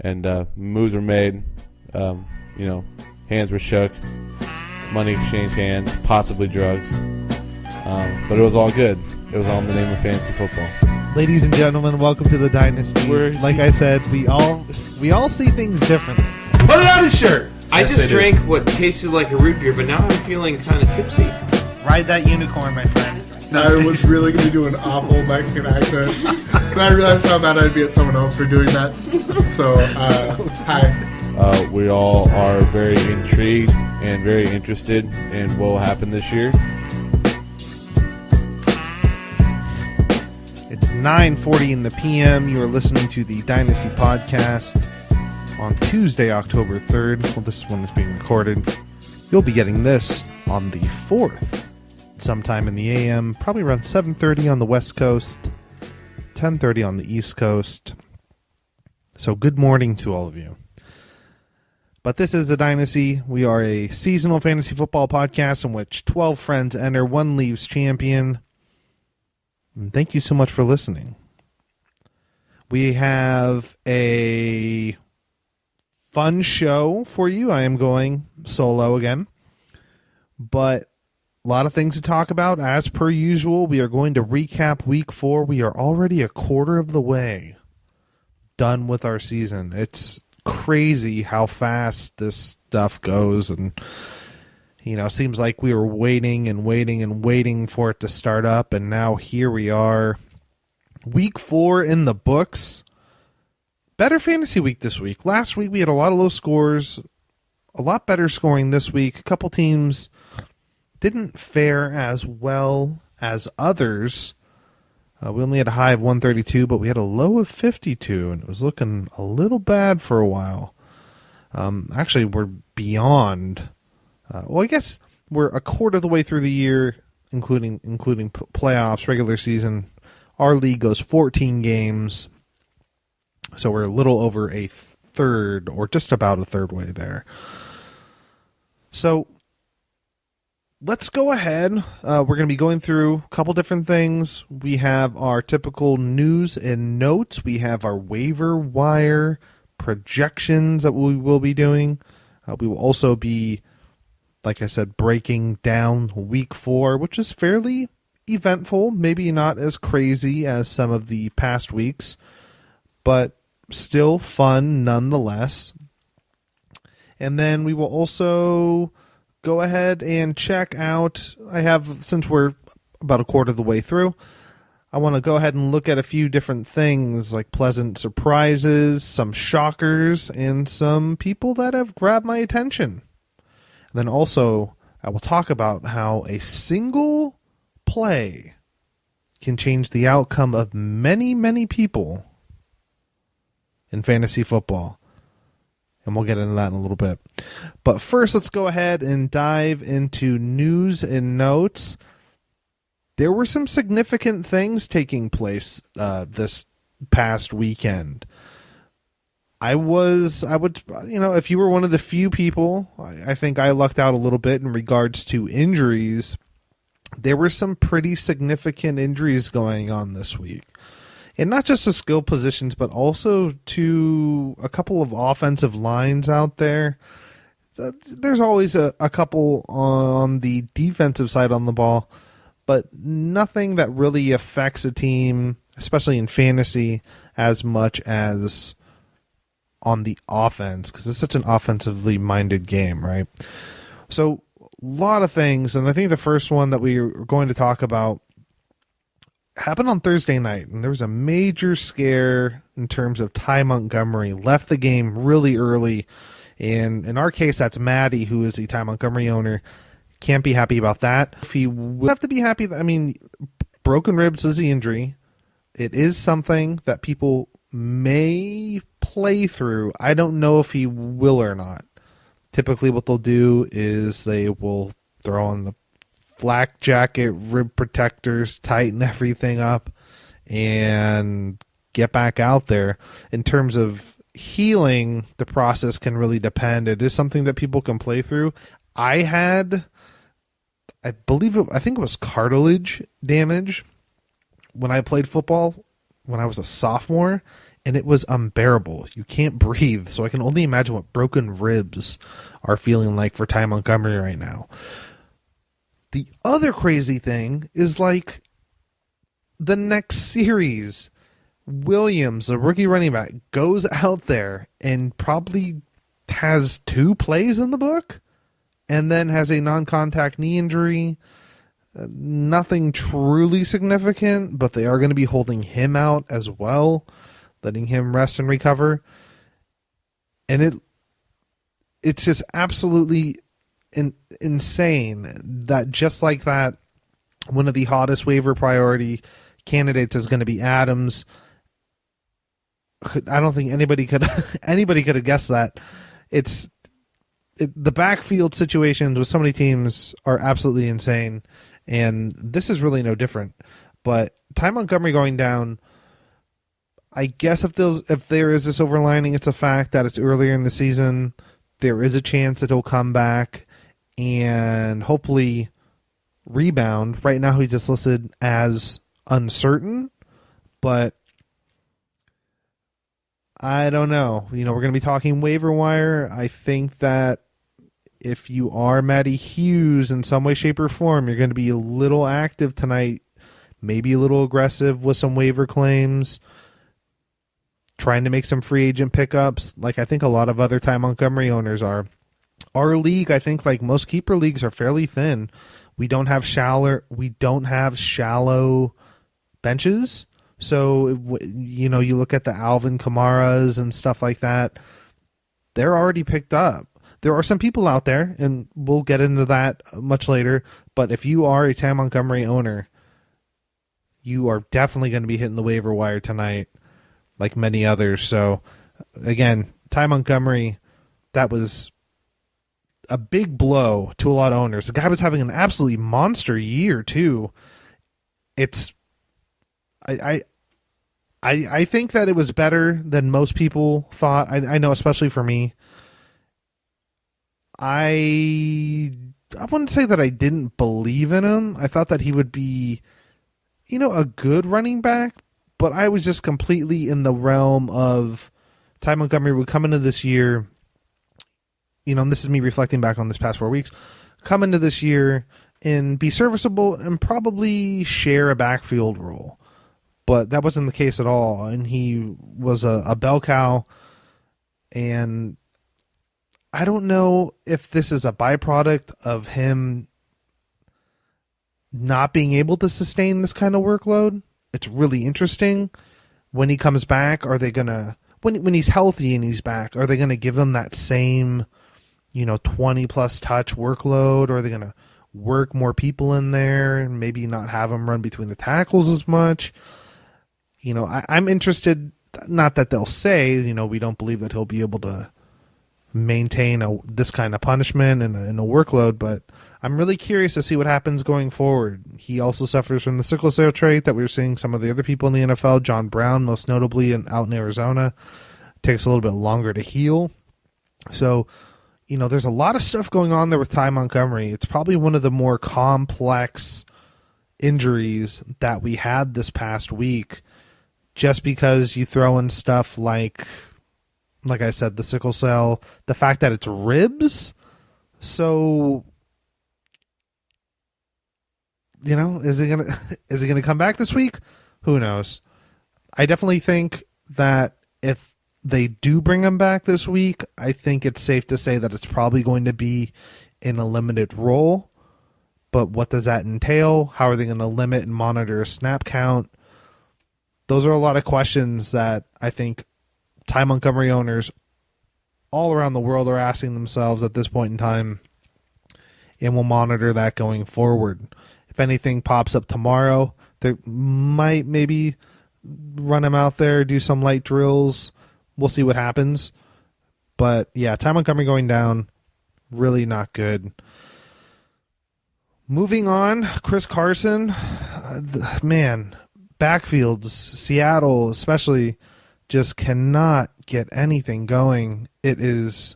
and moves were made. Hands were shook, money exchanged hands, possibly drugs. But it was all good. It was all in the name of fantasy football. Ladies and gentlemen, welcome to the Dynasty. Like I said, we all see things differently. Put it on his shirt. I Yes, just they do. drank what tasted like a root beer, but now I'm feeling kind of tipsy. Ride that unicorn, my friend. I was really going to do an awful Mexican accent, but I realized how mad I'd be at someone else for doing that. So, hi. We all are very intrigued and very interested in what will happen this year. It's 9:40 in the PM. You are listening to the Dynasty podcast on Tuesday, October 3rd. Well, this is when it's being recorded. You'll be getting this on the 4th, sometime in the AM, probably around 7:30 on the West Coast, 10:30 on the East Coast. So good morning to all of you. But this is the Dynasty. We are a seasonal fantasy football podcast in which 12 friends enter, one leaves champion. And thank you so much for listening. We have a fun show for you. I am going solo again, but a lot of things to talk about. As per usual, we are going to recap week 4. We are already a quarter of the way done with our season. It's crazy how fast this stuff goes, and seems like we were waiting and waiting and waiting for it to start up, and now here we are. Week 4 in the books. Better fantasy week this week. Last week we had a lot of low scores, a lot better scoring this week. A couple teams didn't fare as well as others. We only had a high of 132, but we had a low of 52, and it was looking a little bad for a while. Actually, we're beyond. I guess we're a quarter of the way through the year, including playoffs, regular season. Our league goes 14 games, so we're a little over a third, or just about a third way there. So let's go ahead. We're going to be going through a couple different things. We have our typical news and notes. We have our waiver wire projections that we will be doing. We will also be, like I said, breaking down week 4, which is fairly eventful, maybe not as crazy as some of the past weeks, but still fun nonetheless. And then we will also go ahead and check out, since we're about a quarter of the way through, I want to go ahead and look at a few different things, like pleasant surprises, some shockers, and some people that have grabbed my attention. And then also, I will talk about how a single play can change the outcome of many, many people in fantasy football. And we'll get into that in a little bit. But first, let's go ahead and dive into news and notes. There were some significant things taking place this past weekend. If you were one of the few people, I think I lucked out a little bit in regards to injuries. There were some pretty significant injuries going on this week. And not just the skill positions, but also to a couple of offensive lines out there. There's always a couple on the defensive side on the ball, but nothing that really affects a team, especially in fantasy, as much as on the offense, because it's such an offensively minded game, right? So a lot of things, and I think the first one that we are going to talk about happened on Thursday night, and there was a major scare in terms of Ty Montgomery. Left the game really early, and in our case, that's Maddie, who is a Ty Montgomery owner. Can't be happy about that. If he would have to be happy, broken ribs is the injury. It is something that people may play through. I don't know if he will or not. Typically what they'll do is they will throw on the flak jacket, rib protectors, tighten everything up, and get back out there. In terms of healing, the process can really depend. It is something that people can play through. I think it was cartilage damage when I played football when I was a sophomore, and it was unbearable. You can't breathe, so I can only imagine what broken ribs are feeling like for Ty Montgomery right now. The other crazy thing is, like, the next series, Williams, the rookie running back, goes out there and probably has 2 plays in the book and then has a non-contact knee injury. Nothing truly significant, but they are going to be holding him out as well, letting him rest and recover. And it's just absolutely insane that just like that, one of the hottest waiver priority candidates is going to be Adams. I don't think anybody could have guessed that. The backfield situations with so many teams are absolutely insane, and this is really no different. But Ty Montgomery going down, I guess if there is this overlining, it's a fact that it's earlier in the season. There is a chance that he'll come back and hopefully rebound. Right now he's just listed as uncertain, but I don't know. We're going to be talking waiver wire. I think that if you are Matty Hughes in some way, shape, or form, you're going to be a little active tonight, maybe a little aggressive with some waiver claims, trying to make some free agent pickups, like I think a lot of other Ty Montgomery owners are. Our league, I think, like most keeper leagues, are fairly thin. We don't have shallow benches. So, you look at the Alvin Kamaras and stuff like that, they're already picked up. There are some people out there, and we'll get into that much later, but if you are a Ty Montgomery owner, you are definitely going to be hitting the waiver wire tonight, like many others. So, again, Ty Montgomery, that was a big blow to a lot of owners. The guy was having an absolutely monster year, too. I think that it was better than most people thought. I know, especially for me. I wouldn't say that I didn't believe in him. I thought that he would be, a good running back, but I was just completely in the realm of Ty Montgomery would come into this year, and this is me reflecting back on this past 4 weeks, come into this year and be serviceable and probably share a backfield role. But that wasn't the case at all, and he was a bell cow, and I don't know if this is a byproduct of him not being able to sustain this kind of workload. It's really interesting. When he comes back, are they going to, when he's healthy and he's back, are they going to give him that same, 20-plus touch workload, or are they going to work more people in there and maybe not have him run between the tackles as much? I'm interested, not that they'll say, we don't believe that he'll be able to maintain this kind of punishment and a workload, but I'm really curious to see what happens going forward. He also suffers from the sickle cell trait that we were seeing some of the other people in the NFL, John Brown, most notably out in Arizona. Takes a little bit longer to heal. So, there's a lot of stuff going on there with Ty Montgomery. It's probably one of the more complex injuries that we had this past week, just because you throw in stuff like I said, the sickle cell, the fact that it's ribs. So, is he gonna come back this week? Who knows? I definitely think that if they do bring him back this week, I think it's safe to say that it's probably going to be in a limited role. But what does that entail? How are they going to limit and monitor a snap count? Those are a lot of questions that I think Ty Montgomery owners all around the world are asking themselves at this point in time, and we'll monitor that going forward. If anything pops up tomorrow, they might maybe run him out there, do some light drills. We'll see what happens. But yeah, Ty Montgomery going down, really not good. Moving on, Chris Carson, man, backfields, Seattle especially, just cannot get anything going. It's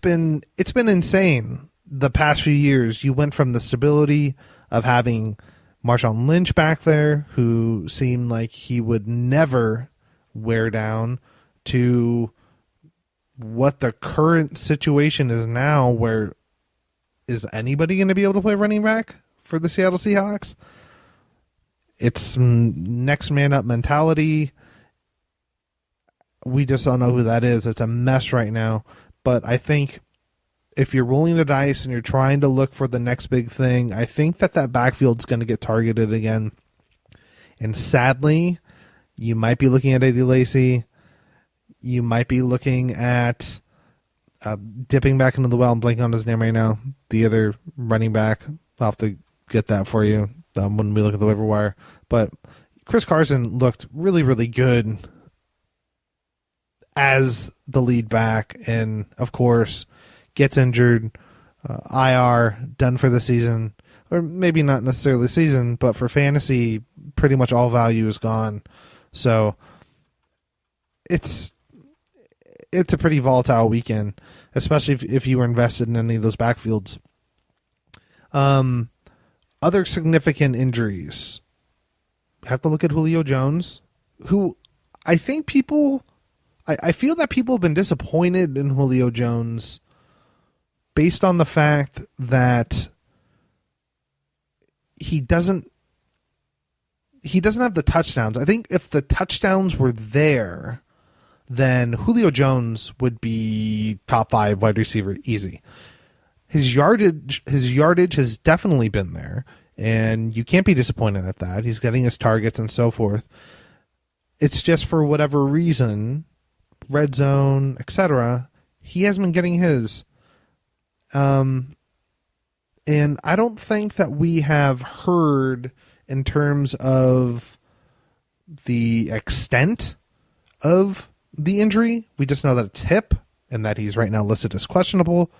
been insane the past few years. You went from the stability of having Marshawn Lynch back there, who seemed like he would never wear down, to what the current situation is now, where is anybody going to be able to play running back for the Seattle Seahawks? It's next man up mentality. We just don't know who that is. It's a mess right now. But I think if you're rolling the dice and you're trying to look for the next big thing, I think that backfield's going to get targeted again. And sadly, you might be looking at Eddie Lacy. You might be looking at dipping back into the well. I'm blanking on his name right now. The other running back. I'll have to get that for you when we look at the waiver wire. But Chris Carson looked really, really good as the lead back, and of course gets injured, IR, done for the season, or maybe not necessarily the season, but for fantasy, pretty much all value is gone. So it's a pretty volatile weekend, especially if you were invested in any of those backfields. Other significant injuries. We have to look at Julio Jones, who I think I feel that people have been disappointed in Julio Jones based on the fact that he doesn't have the touchdowns. I think if the touchdowns were there, then Julio Jones would be top 5 wide receiver easy. His yardage has definitely been there, and you can't be disappointed at that. He's getting his targets and so forth. It's just for whatever reason, red zone, etc., he hasn't been getting his. And I don't think that we have heard in terms of the extent of the injury. We just know that it's hip and that he's right now listed as questionable.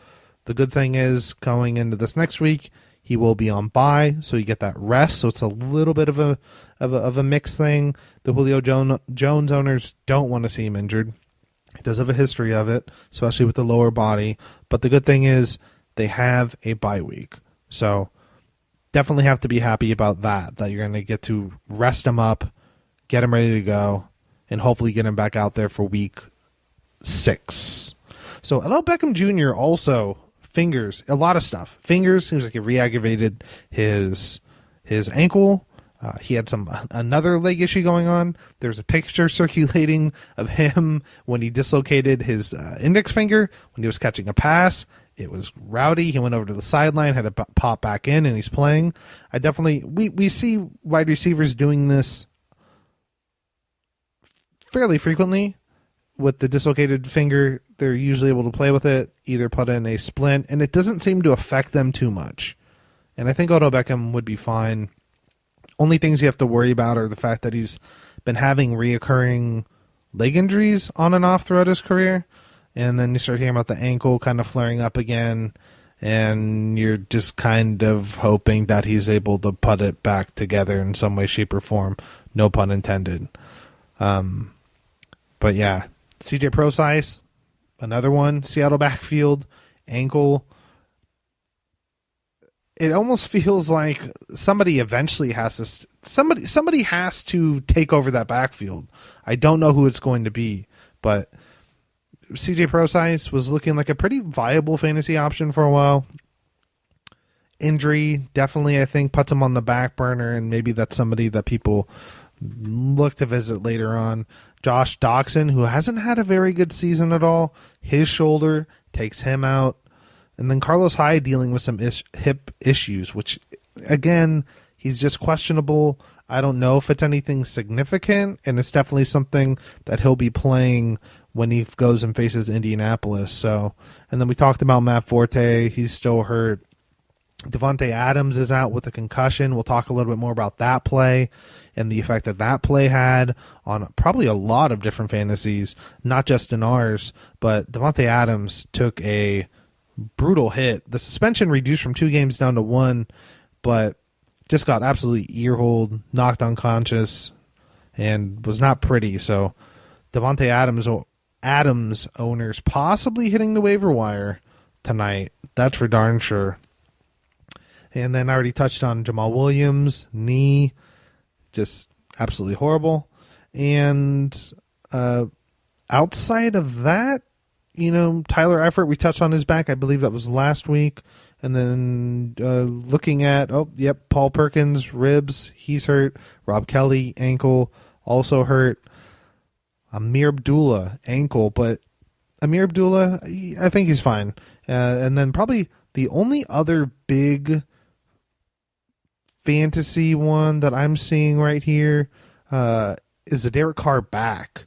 The good thing is, going into this next week, he will be on bye, so you get that rest. So it's a little bit of a mixed thing. The Julio Jones owners don't want to see him injured. He does have a history of it, especially with the lower body. But the good thing is they have a bye week. So definitely have to be happy about that you're going to get to rest him up, get him ready to go, and hopefully get him back out there for week 6. So Odell Beckham Jr. also, fingers, a lot of stuff. Fingers, seems like he re-aggravated his ankle. He had another leg issue going on. There's a picture circulating of him when he dislocated his index finger when he was catching a pass. It was rowdy. He went over to the sideline, had to pop back in, and he's playing. We see wide receivers doing this fairly frequently. With the dislocated finger, they're usually able to play with it, either put in a splint, and it doesn't seem to affect them too much. And I think Odell Beckham would be fine. Only things you have to worry about are the fact that he's been having reoccurring leg injuries on and off throughout his career. And then you start hearing about the ankle kind of flaring up again, and you're just kind of hoping that he's able to put it back together in some way, shape, or form. No pun intended. But yeah, CJ Prosise, another one, Seattle backfield, ankle. It almost feels like somebody eventually has to somebody has to take over that backfield. I don't know who it's going to be, but CJ Prosise was looking like a pretty viable fantasy option for a while. Injury definitely, I think, puts him on the back burner, and maybe that's somebody that people look to visit later on. Josh Doxson, who hasn't had a very good season at all, his shoulder takes him out. And then Carlos Hyde dealing with some hip issues, which, again, he's just questionable. I don't know if it's anything significant, and it's definitely something that he'll be playing when he goes and faces Indianapolis. So, and then we talked about Matt Forte. He's still hurt. Devontae Adams is out with a concussion. We'll talk a little bit more about that play and the effect that play had on probably a lot of different fantasies, not just in ours. But Devontae Adams took a brutal hit. The suspension reduced from 2 games down to 1, but just got absolutely earholed, knocked unconscious, and was not pretty. So Devontae Adams owners possibly hitting the waiver wire tonight. That's for darn sure. And then I already touched on Jamal Williams, knee, just absolutely horrible. And outside of that, Tyler Eifert, we touched on his back. I believe that was last week. And then looking at, Paul Perkins, ribs, he's hurt. Rob Kelly, ankle, also hurt. Amir Abdullah, ankle, but Amir Abdullah, I think he's fine. And then probably the only other big fantasy one that I'm seeing right here is the Derek Carr back.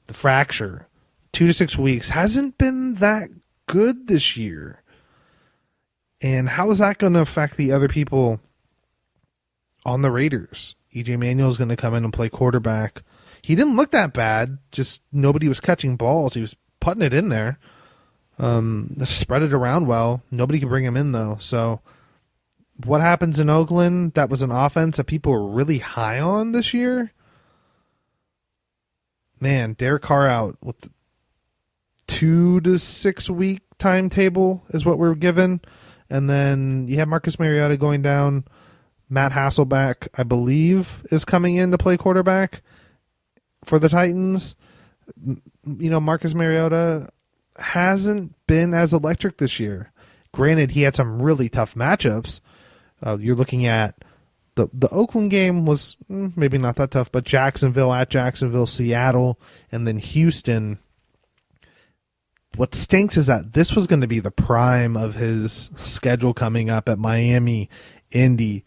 The fracture. 2 to 6 weeks. Hasn't been that good this year. And how is that going to affect the other people on the Raiders? EJ Manuel is going to come in and play quarterback. He didn't look that bad. Just nobody was catching balls. He was putting it in there. Spread it around well. Nobody could bring him in, though. So what happens in Oakland? That was an offense that people were really high on this year. Man, Derek Carr out with the 2 to 6 week timetable is what we're given. And then you have Marcus Mariota going down. Matt Hasselbeck, I believe, is coming in to play quarterback for the Titans. Marcus Mariota hasn't been as electric this year. Granted, he had some really tough matchups. You're looking at the Oakland game was maybe not that tough, but Jacksonville, Seattle, and then Houston. What stinks is that this was going to be the prime of his schedule coming up at Miami, Indy,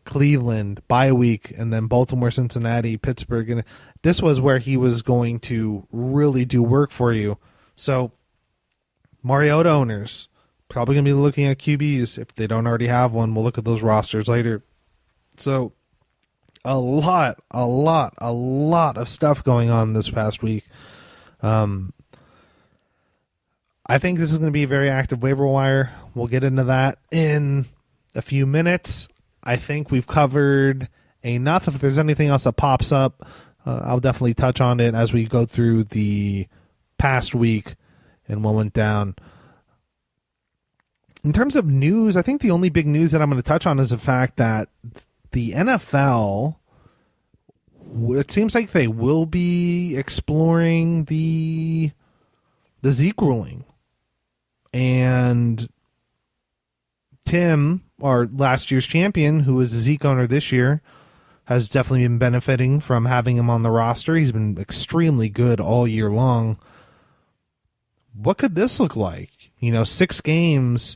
Cleveland, bye week, and then Baltimore, Cincinnati, Pittsburgh. And this was where he was going to really do work for you. So Mariota owners probably going to be looking at QBs. If they don't already have one, we'll look at those rosters later. So a lot of stuff going on this past week. I think this is going to be a very active waiver wire. We'll get into that in a few minutes. I think we've covered enough. If there's anything else that pops up, I'll definitely touch on it as we go through the past week and what went down. In terms of news, I think the only big news that I'm going to touch on is the fact that the NFL, it seems like they will be exploring the Zeke ruling. And Tim, our last year's champion, who is a Zeke owner this year, has definitely been benefiting from having him on the roster. He's been extremely good all year long. What could this look like? 6 games,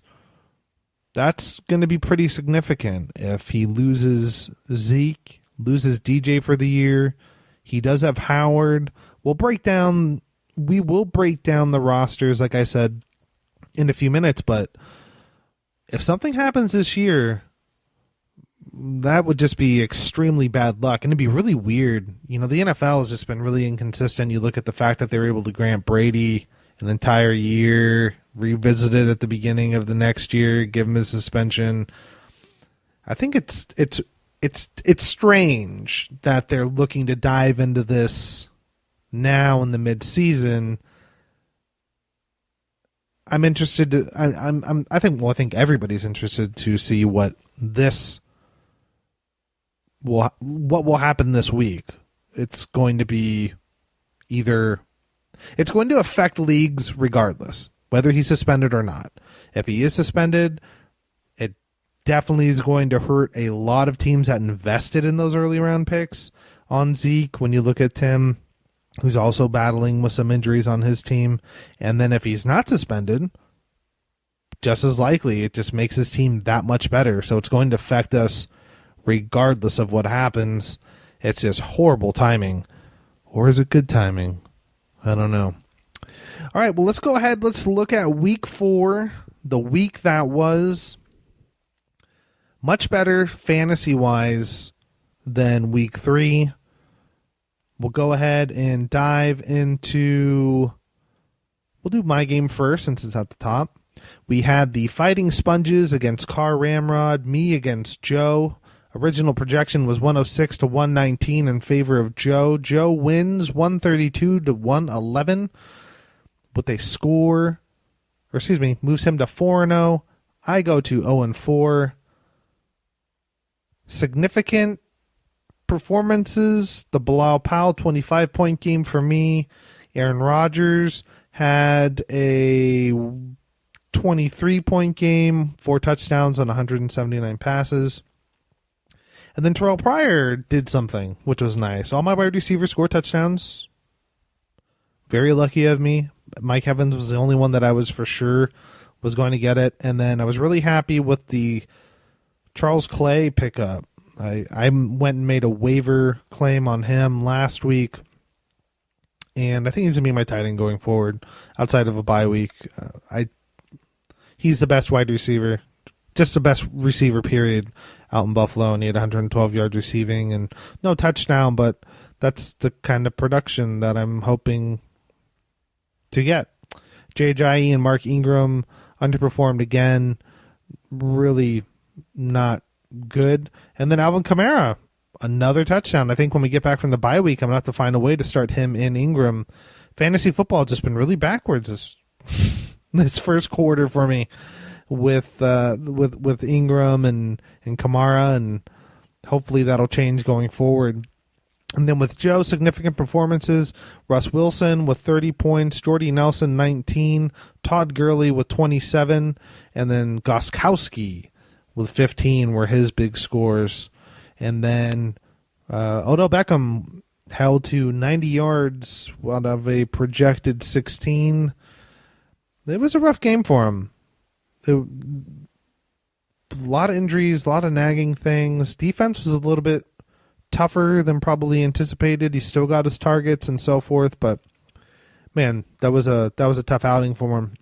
that's going to be pretty significant. If he loses Zeke, loses DJ for the year, he does have Howard. We will break down the rosters, like I said, in a few minutes, but if something happens this year, that would just be extremely bad luck, and it'd be really weird. The NFL has just been really inconsistent. You look at the fact that they were able to grant Brady an entire year, revisit it at the beginning of the next year, give him his suspension. I think it's strange that they're looking to dive into this now in the mid-season. I'm interested to. I think everybody's interested to see what will happen this week. It's going to be it's going to affect leagues regardless, whether he's suspended or not. If he is suspended, it definitely is going to hurt a lot of teams that invested in those early round picks on Zeke. When you look at Tim, who's also battling with some injuries on his team. And then if he's not suspended, just as likely, it just makes his team that much better. So it's going to affect us regardless of what happens. It's just horrible timing. Or is it good timing? I don't know. All right, well, let's go ahead. Let's look at week 4, the week that was. Much better fantasy-wise than week 3. We'll go ahead and dive into... We'll do my game first since it's at the top. We had the Fighting Sponges against Car Ramrod, me against Joe. Original projection was 106 to 119 in favor of Joe. Joe wins 132 to 111 with a score, moves him to 4-0. I go to 0-4. significant performances. The Bilal Powell 25-point game for me. Aaron Rodgers had a 23-point game, 4 touchdowns on 179 passes. And then Terrell Pryor did something, which was nice. All my wide receivers scored touchdowns. Very lucky of me. Mike Evans was the only one that I was for sure was going to get it. And then I was really happy with the Charles Clay pickup. I went and made a waiver claim on him last week. And I think he's going to be my tight end going forward outside of a bye week. He's the best wide receiver. Just the best receiver, period, out in Buffalo, and he had 112 yards receiving and no touchdown, but that's the kind of production that I'm hoping to get. Jay Ajayi and Mark Ingram underperformed again, really not good. And then Alvin Kamara, another touchdown. I think when we get back from the bye week, I'm going to have to find a way to start him in Ingram. Fantasy football has just been really backwards this first quarter for me. With Ingram and Kamara, and hopefully that'll change going forward. And then with Joe, significant performances. Russ Wilson with 30 points, Jordy Nelson 19, Todd Gurley with 27, and then Gostkowski with 15 were his big scores. And then Odell Beckham held to 90 yards out of a projected 16. It was a rough game for him. A lot of injuries, a lot of nagging things. Defense was a little bit tougher than probably anticipated. He still got his targets and so forth, but man, that was a tough outing for him.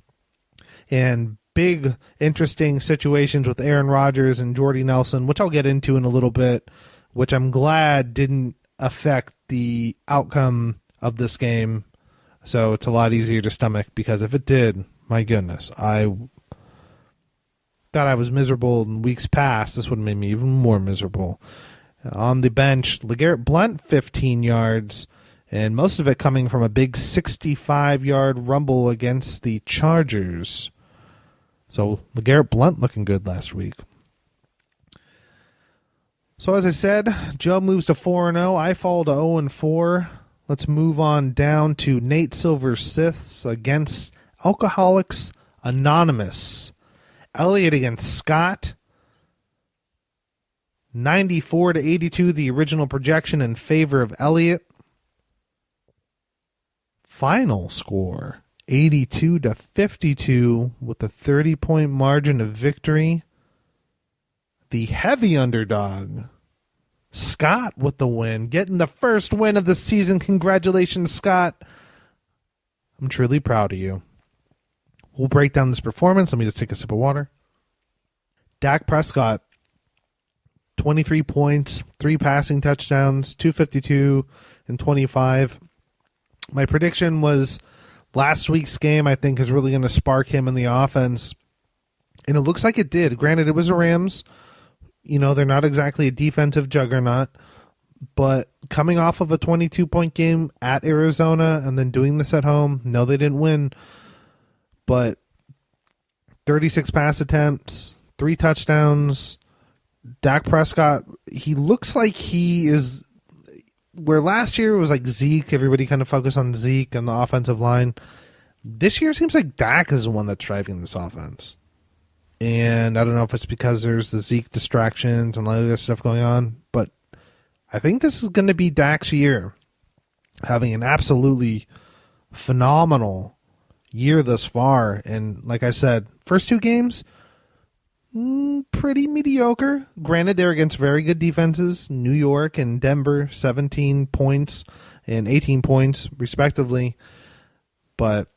And big, interesting situations with Aaron Rodgers and Jordy Nelson, which I'll get into in a little bit, which I'm glad didn't affect the outcome of this game. So it's a lot easier to stomach, because if it did, my goodness, I thought I was miserable in weeks past. This would have made me even more miserable. On the bench, LeGarrette Blount, 15 yards, and most of it coming from a big 65-yard rumble against the Chargers. So LeGarrette Blount looking good last week. So as I said, Joe moves to 4-0. I fall to 0-4. Let's move on down to Nate Silver's Siths against Alcoholics Anonymous. Elliott against Scott. 94-82, the original projection in favor of Elliott. Final score, 82-52, with a 30-point margin of victory. The heavy underdog, Scott, with the win, getting the first win of the season. Congratulations, Scott. I'm truly proud of you. We'll break down this performance. Let me just take a sip of water. Dak Prescott, 23 points, 3 passing touchdowns, 252 and 25. My prediction was last week's game, I think, is really going to spark him in the offense. And it looks like it did. Granted, it was the Rams. You know, they're not exactly a defensive juggernaut. But coming off of a 22-point game at Arizona and then doing this at home, no, they didn't win. But 36 pass attempts, 3 touchdowns. Dak Prescott, he looks like he is where last year it was like Zeke. Everybody kind of focused on Zeke and the offensive line. This year it seems like Dak is the one that's driving this offense. And I don't know if it's because there's the Zeke distractions and all of this stuff going on, but I think this is going to be Dak's year, having an absolutely phenomenal year thus far. And like I said, first 2 games, pretty mediocre. Granted, they're against very good defenses. New York and Denver, 17 points and 18 points, respectively. But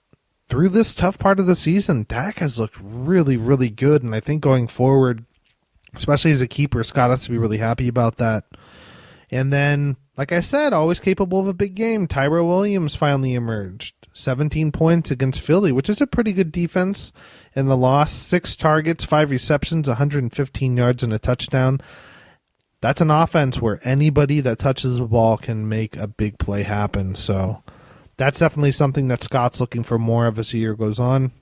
through this tough part of the season, Dak has looked really, really good. And I think going forward, especially as a keeper, Scott has to be really happy about that. And then, like I said, always capable of a big game, Tyrell Williams finally emerged. 17 points against Philly, which is a pretty good defense. In the loss, 6 targets, 5 receptions, 115 yards, and a touchdown. That's an offense where anybody that touches the ball can make a big play happen. So that's definitely something that Scott's looking for more of as the year goes on.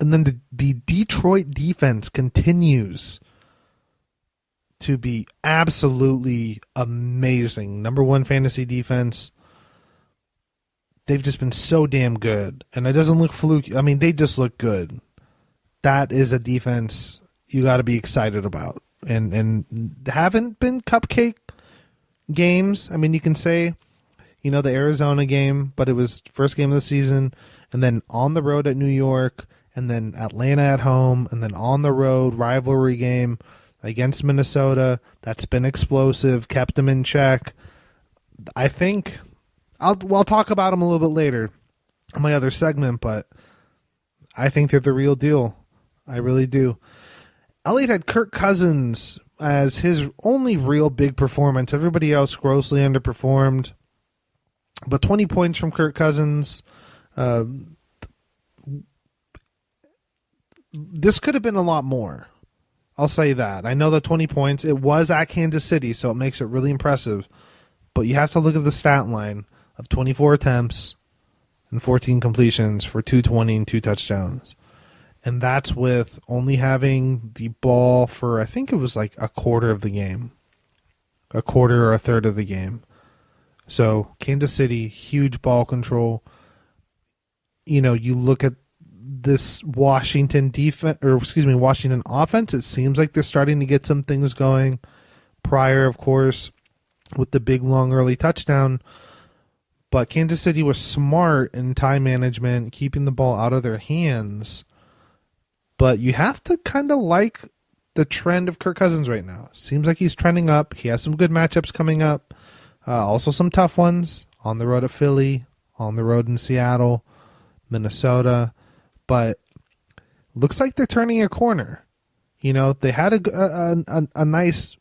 And then the Detroit defense continues to be absolutely amazing. Number one fantasy defense. They've just been so damn good. And it doesn't look fluky. I mean, they just look good. That is a defense you got to be excited about. And haven't been cupcake games. I mean, you can say, the Arizona game, but it was first game of the season. And then on the road at New York. And then Atlanta at home. And then on the road, rivalry game against Minnesota. That's been explosive. Kept them in check. I think... I'll talk about them a little bit later in my other segment, but I think they're the real deal. I really do. Elliott had Kirk Cousins as his only real big performance. Everybody else grossly underperformed. But 20 points from Kirk Cousins. This could have been a lot more. I'll say that. I know that 20 points. It was at Kansas City, so it makes it really impressive. But you have to look at the stat line of 24 attempts and 14 completions for 220 and 2 touchdowns. And that's with only having the ball for, I think it was like a quarter of the game. A quarter or a third of the game. So, Kansas City, huge ball control. You look at this Washington offense, it seems like they're starting to get some things going. Prior, of course, with the big, long, early touchdown. But Kansas City was smart in time management, keeping the ball out of their hands. But you have to kind of like the trend of Kirk Cousins right now. Seems like he's trending up. He has some good matchups coming up. Also some tough ones. On the road at Philly. On the road in Seattle. Minnesota. But looks like they're turning a corner. They had a nice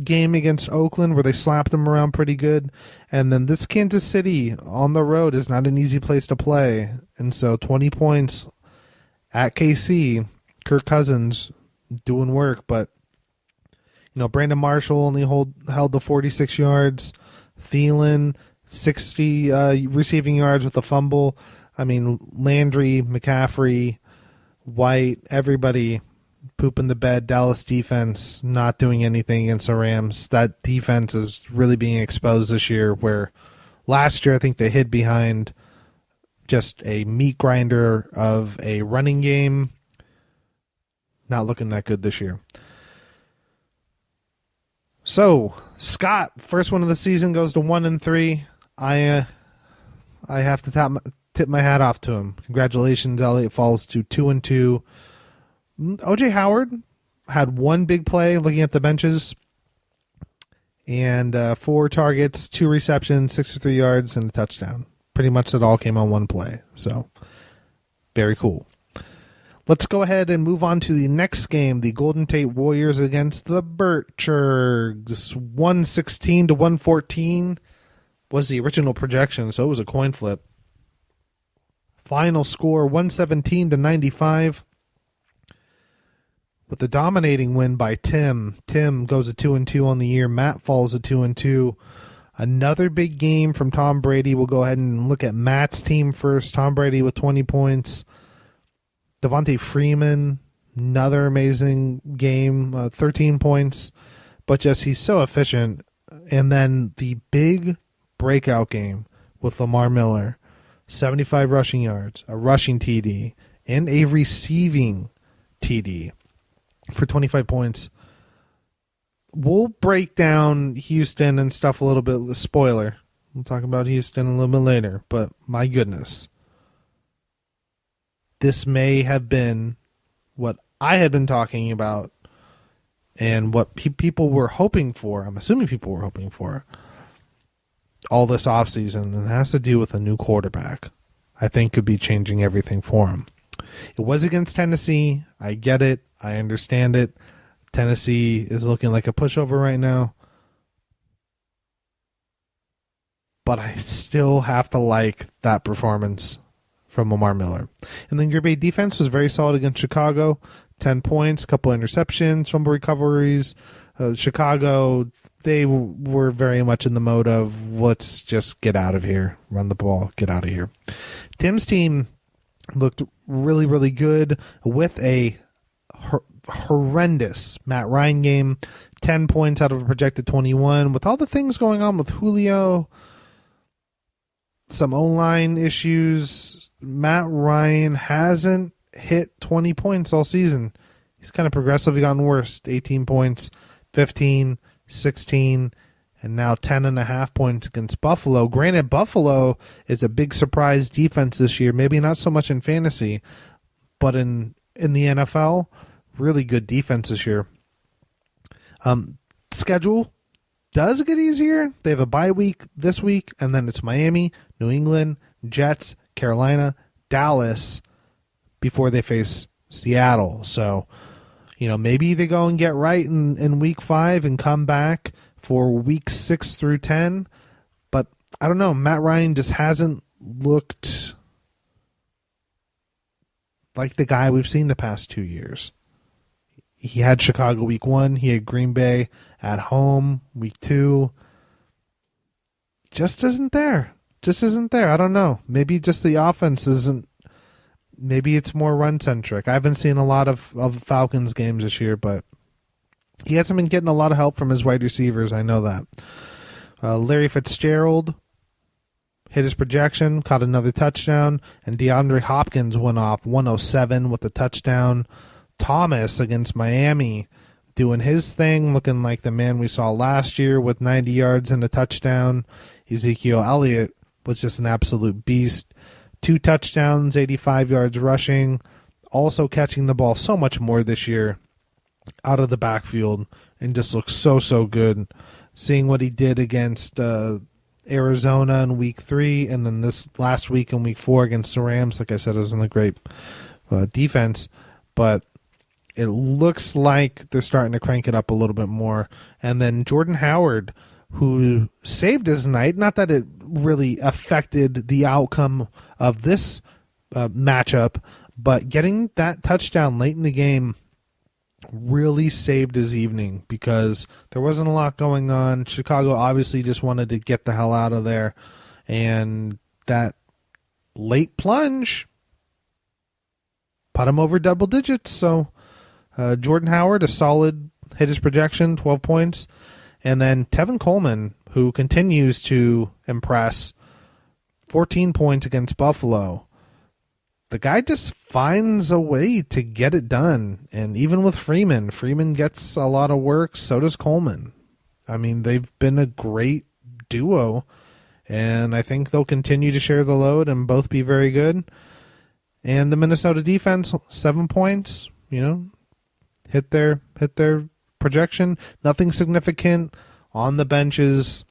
game against Oakland where they slapped them around pretty good, and then this Kansas City on the road is not an easy place to play, and so 20 points at KC, Kirk Cousins doing work, but Brandon Marshall only held the 46 yards, Thielen 60 receiving yards with a fumble. I mean, Landry, McCaffrey, White, everybody pooping the bed. Dallas defense not doing anything against the Rams. That defense is really being exposed this year, where last year I think they hid behind just a meat grinder of a running game. Not looking that good this year. So, Scott, first one of the season, goes to 1-3. I have to tip my hat off to him. Congratulations, Elliott falls to 2-2. O.J. Howard had one big play looking at the benches, and 4 targets, 2 receptions, 63 yards, and a touchdown. Pretty much it all came on one play. So, very cool. Let's go ahead and move on to the next game. The Golden Tate Warriors against the Birchers. 116-114 was the original projection, so it was a coin flip. Final score, 117-95. With the dominating win by Tim. Tim goes to 2-2 on the year. Matt falls to 2-2. Another big game from Tom Brady. We'll go ahead and look at Matt's team first. Tom Brady with 20 points. Devontae Freeman, another amazing game, 13 points. But just he's so efficient. And then the big breakout game with Lamar Miller. 75 rushing yards, a rushing TD, and a receiving TD. For 25 points. We'll break down Houston and stuff a little bit. Spoiler. We'll talk about Houston a little bit later. But my goodness. This may have been what I had been talking about and what people were hoping for. I'm assuming people were hoping for all this offseason. And it has to do with a new quarterback. I think could be changing everything for him. It was against Tennessee. I get it. I understand it. Tennessee is looking like a pushover right now. But I still have to like that performance from Lamar Miller. And then Green Bay defense was very solid against Chicago. 10 points, a couple interceptions, fumble recoveries. Chicago, they were very much in the mode of let's just get out of here. Run the ball, get out of here. Tim's team looked really, really good with a horrendous Matt Ryan game. 10 points out of a projected 21. With all the things going on with Julio, some O-line issues, Matt Ryan hasn't hit 20 points all season. He's kind of progressively gotten worse. 18 points, 15, 16, and now 10.5 points against Buffalo. Granted, Buffalo is a big surprise defense this year. Maybe not so much in fantasy, but in the NFL, really good defense this year. Schedule does get easier. They have a bye week this week, and then it's Miami, New England, Jets, Carolina, Dallas before they face Seattle. So, maybe they go and get right in week 5 and come back for weeks 6 through 10. But I don't know. Matt Ryan just hasn't looked like the guy we've seen the past 2 years. He had Chicago week 1. He had Green Bay at home week 2. Just isn't there. I don't know. Maybe just the offense isn't. Maybe it's more run-centric. I haven't seen a lot of Falcons games this year, but he hasn't been getting a lot of help from his wide receivers. I know that. Larry Fitzgerald hit his projection, caught another touchdown, and DeAndre Hopkins went off 107 with a touchdown. Thomas against Miami doing his thing, looking like the man we saw last year with 90 yards and a touchdown. Ezekiel Elliott was just an absolute beast. 2 touchdowns, 85 yards rushing, also catching the ball so much more this year out of the backfield and just looks so good. Seeing what he did against Arizona in week 3 and then this last week in week 4 against the Rams, like I said, isn't a great defense, but it looks like they're starting to crank it up a little bit more. And then Jordan Howard, who saved his night, not that it really affected the outcome of this matchup, but getting that touchdown late in the game really saved his evening because there wasn't a lot going on. Chicago obviously just wanted to get the hell out of there, and that late plunge put him over double digits. So Jordan Howard, a solid, hit his projection, 12 points. And then Tevin Coleman, who continues to impress, 14 points against Buffalo. The guy just finds a way to get it done. And even with Freeman gets a lot of work, so does Coleman. I mean, they've been a great duo, and I think they'll continue to share the load and both be very good. And the Minnesota defense, 7 points, hit their projection. Nothing significant on the benches.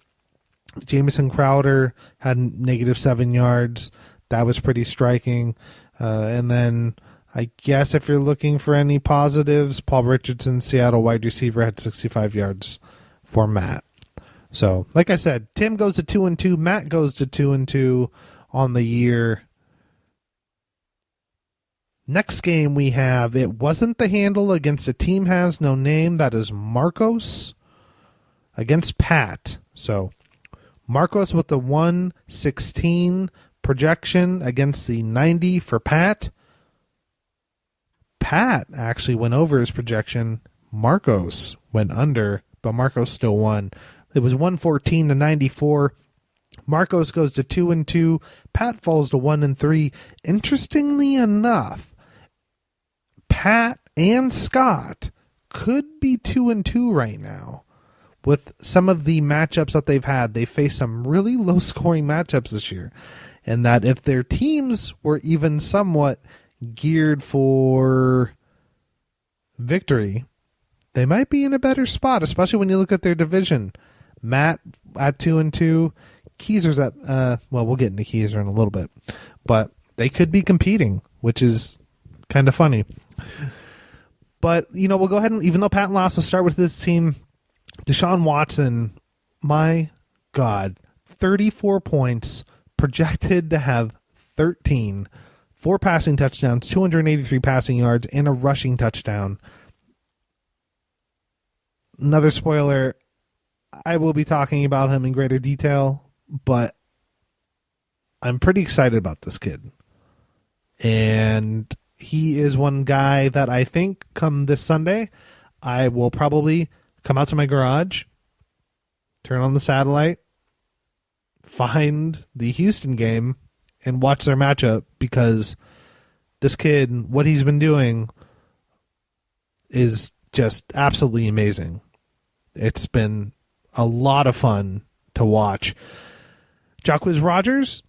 Jamison Crowder had -7 yards. That was pretty striking. And then I guess if you're looking for any positives, Paul Richardson, Seattle wide receiver, had 65 yards for Matt. So, like I said, Tim goes to 2-2. Matt goes to 2-2 on the year. Next game we have, it wasn't the handle against a team has no name. That is Marcos against Pat. So Marcos with the 116 projection against the 90 for Pat. Pat actually went over his projection. Marcos went under, but Marcos still won. It was 114-94. Marcos goes to 2-2. Pat falls to 1-3. Interestingly enough, Pat and Scott could be 2-2 right now with some of the matchups that they've had. They faced some really low-scoring matchups this year, and that if their teams were even somewhat geared for victory, they might be in a better spot, especially when you look at their division. Matt at 2-2. Keezer's at, we'll get into Keezer in a little bit, but they could be competing, which is kind of funny. But, we'll go ahead and, even though Pat lost, let's start with this team. Deshaun Watson, my God, 34 points, projected to have 13, 4 passing touchdowns, 283 passing yards, and a rushing touchdown. Another spoiler, I will be talking about him in greater detail, but I'm pretty excited about this kid. And he is one guy that I think come this Sunday, I will probably come out to my garage, turn on the satellite, find the Houston game, and watch their matchup, because this kid, what he's been doing is just absolutely amazing. It's been a lot of fun to watch. Jacquizz Rodgers,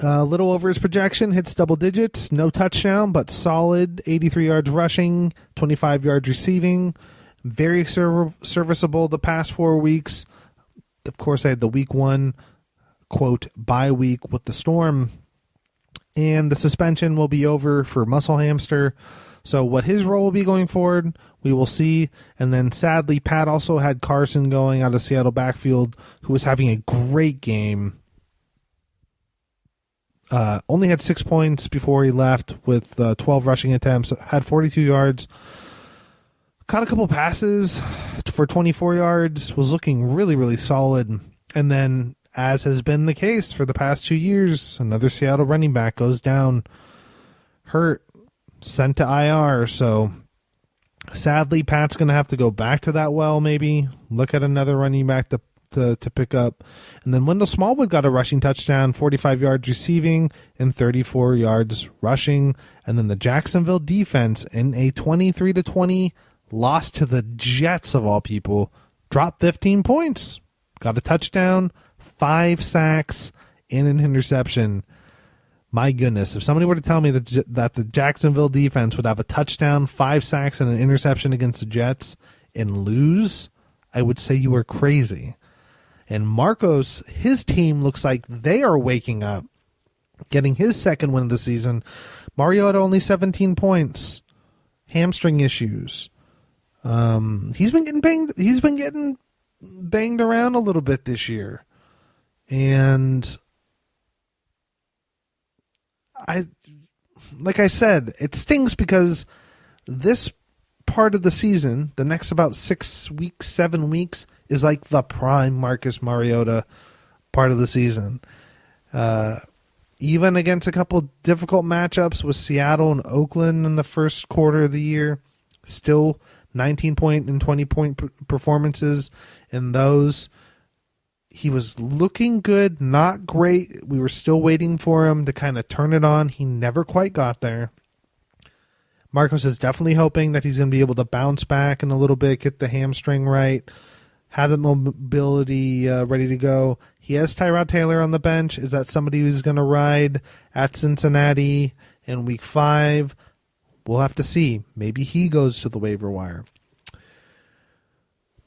a little over his projection, hits double digits, no touchdown, but solid 83 yards rushing, 25 yards receiving, very serviceable the past 4 weeks. Of course, I had the week 1, quote, bye week with the storm, and the suspension will be over for muscle hamster. So what his role will be going forward, we will see. And then sadly, Pat also had Carson going out of Seattle backfield, who was having a great game. Only had 6 points before he left with 12 rushing attempts, had 42 yards, caught a couple passes for 24 yards, was looking really, really solid. And then, as has been the case for the past 2 years, another Seattle running back goes down, hurt, sent to IR. So sadly, Pat's going to have to go back to that well, maybe look at another running back to pick up. And then Wendell Smallwood got a rushing touchdown, 45 yards receiving and 34 yards rushing. And then the Jacksonville defense, in a 23-20 loss to the Jets of all people, dropped 15 points, got a touchdown, 5 sacks, and an interception. My goodness, if somebody were to tell me that the Jacksonville defense would have a touchdown, 5 sacks, and an interception against the Jets and lose, I would say you were crazy. And Marcos, his team looks like they are waking up, getting his second win of the season. Mariota only 17 points, hamstring issues. He's been getting banged. He's been getting banged around a little bit this year, and like I said, it stings because this part of the season, the next about 6 weeks, 7 weeks, is like the prime Marcus Mariota part of the season. Even against a couple difficult matchups with Seattle and Oakland in the first quarter of the year, still 19-point and 20-point performances in those. He was looking good, not great. We were still waiting for him to kind of turn it on. He never quite got there. Marcos is definitely hoping that he's going to be able to bounce back in a little bit, get the hamstring right, have the mobility ready to go. He has Tyrod Taylor on the bench. Is that somebody who's going to ride at Cincinnati in week 5? We'll have to see. Maybe he goes to the waiver wire.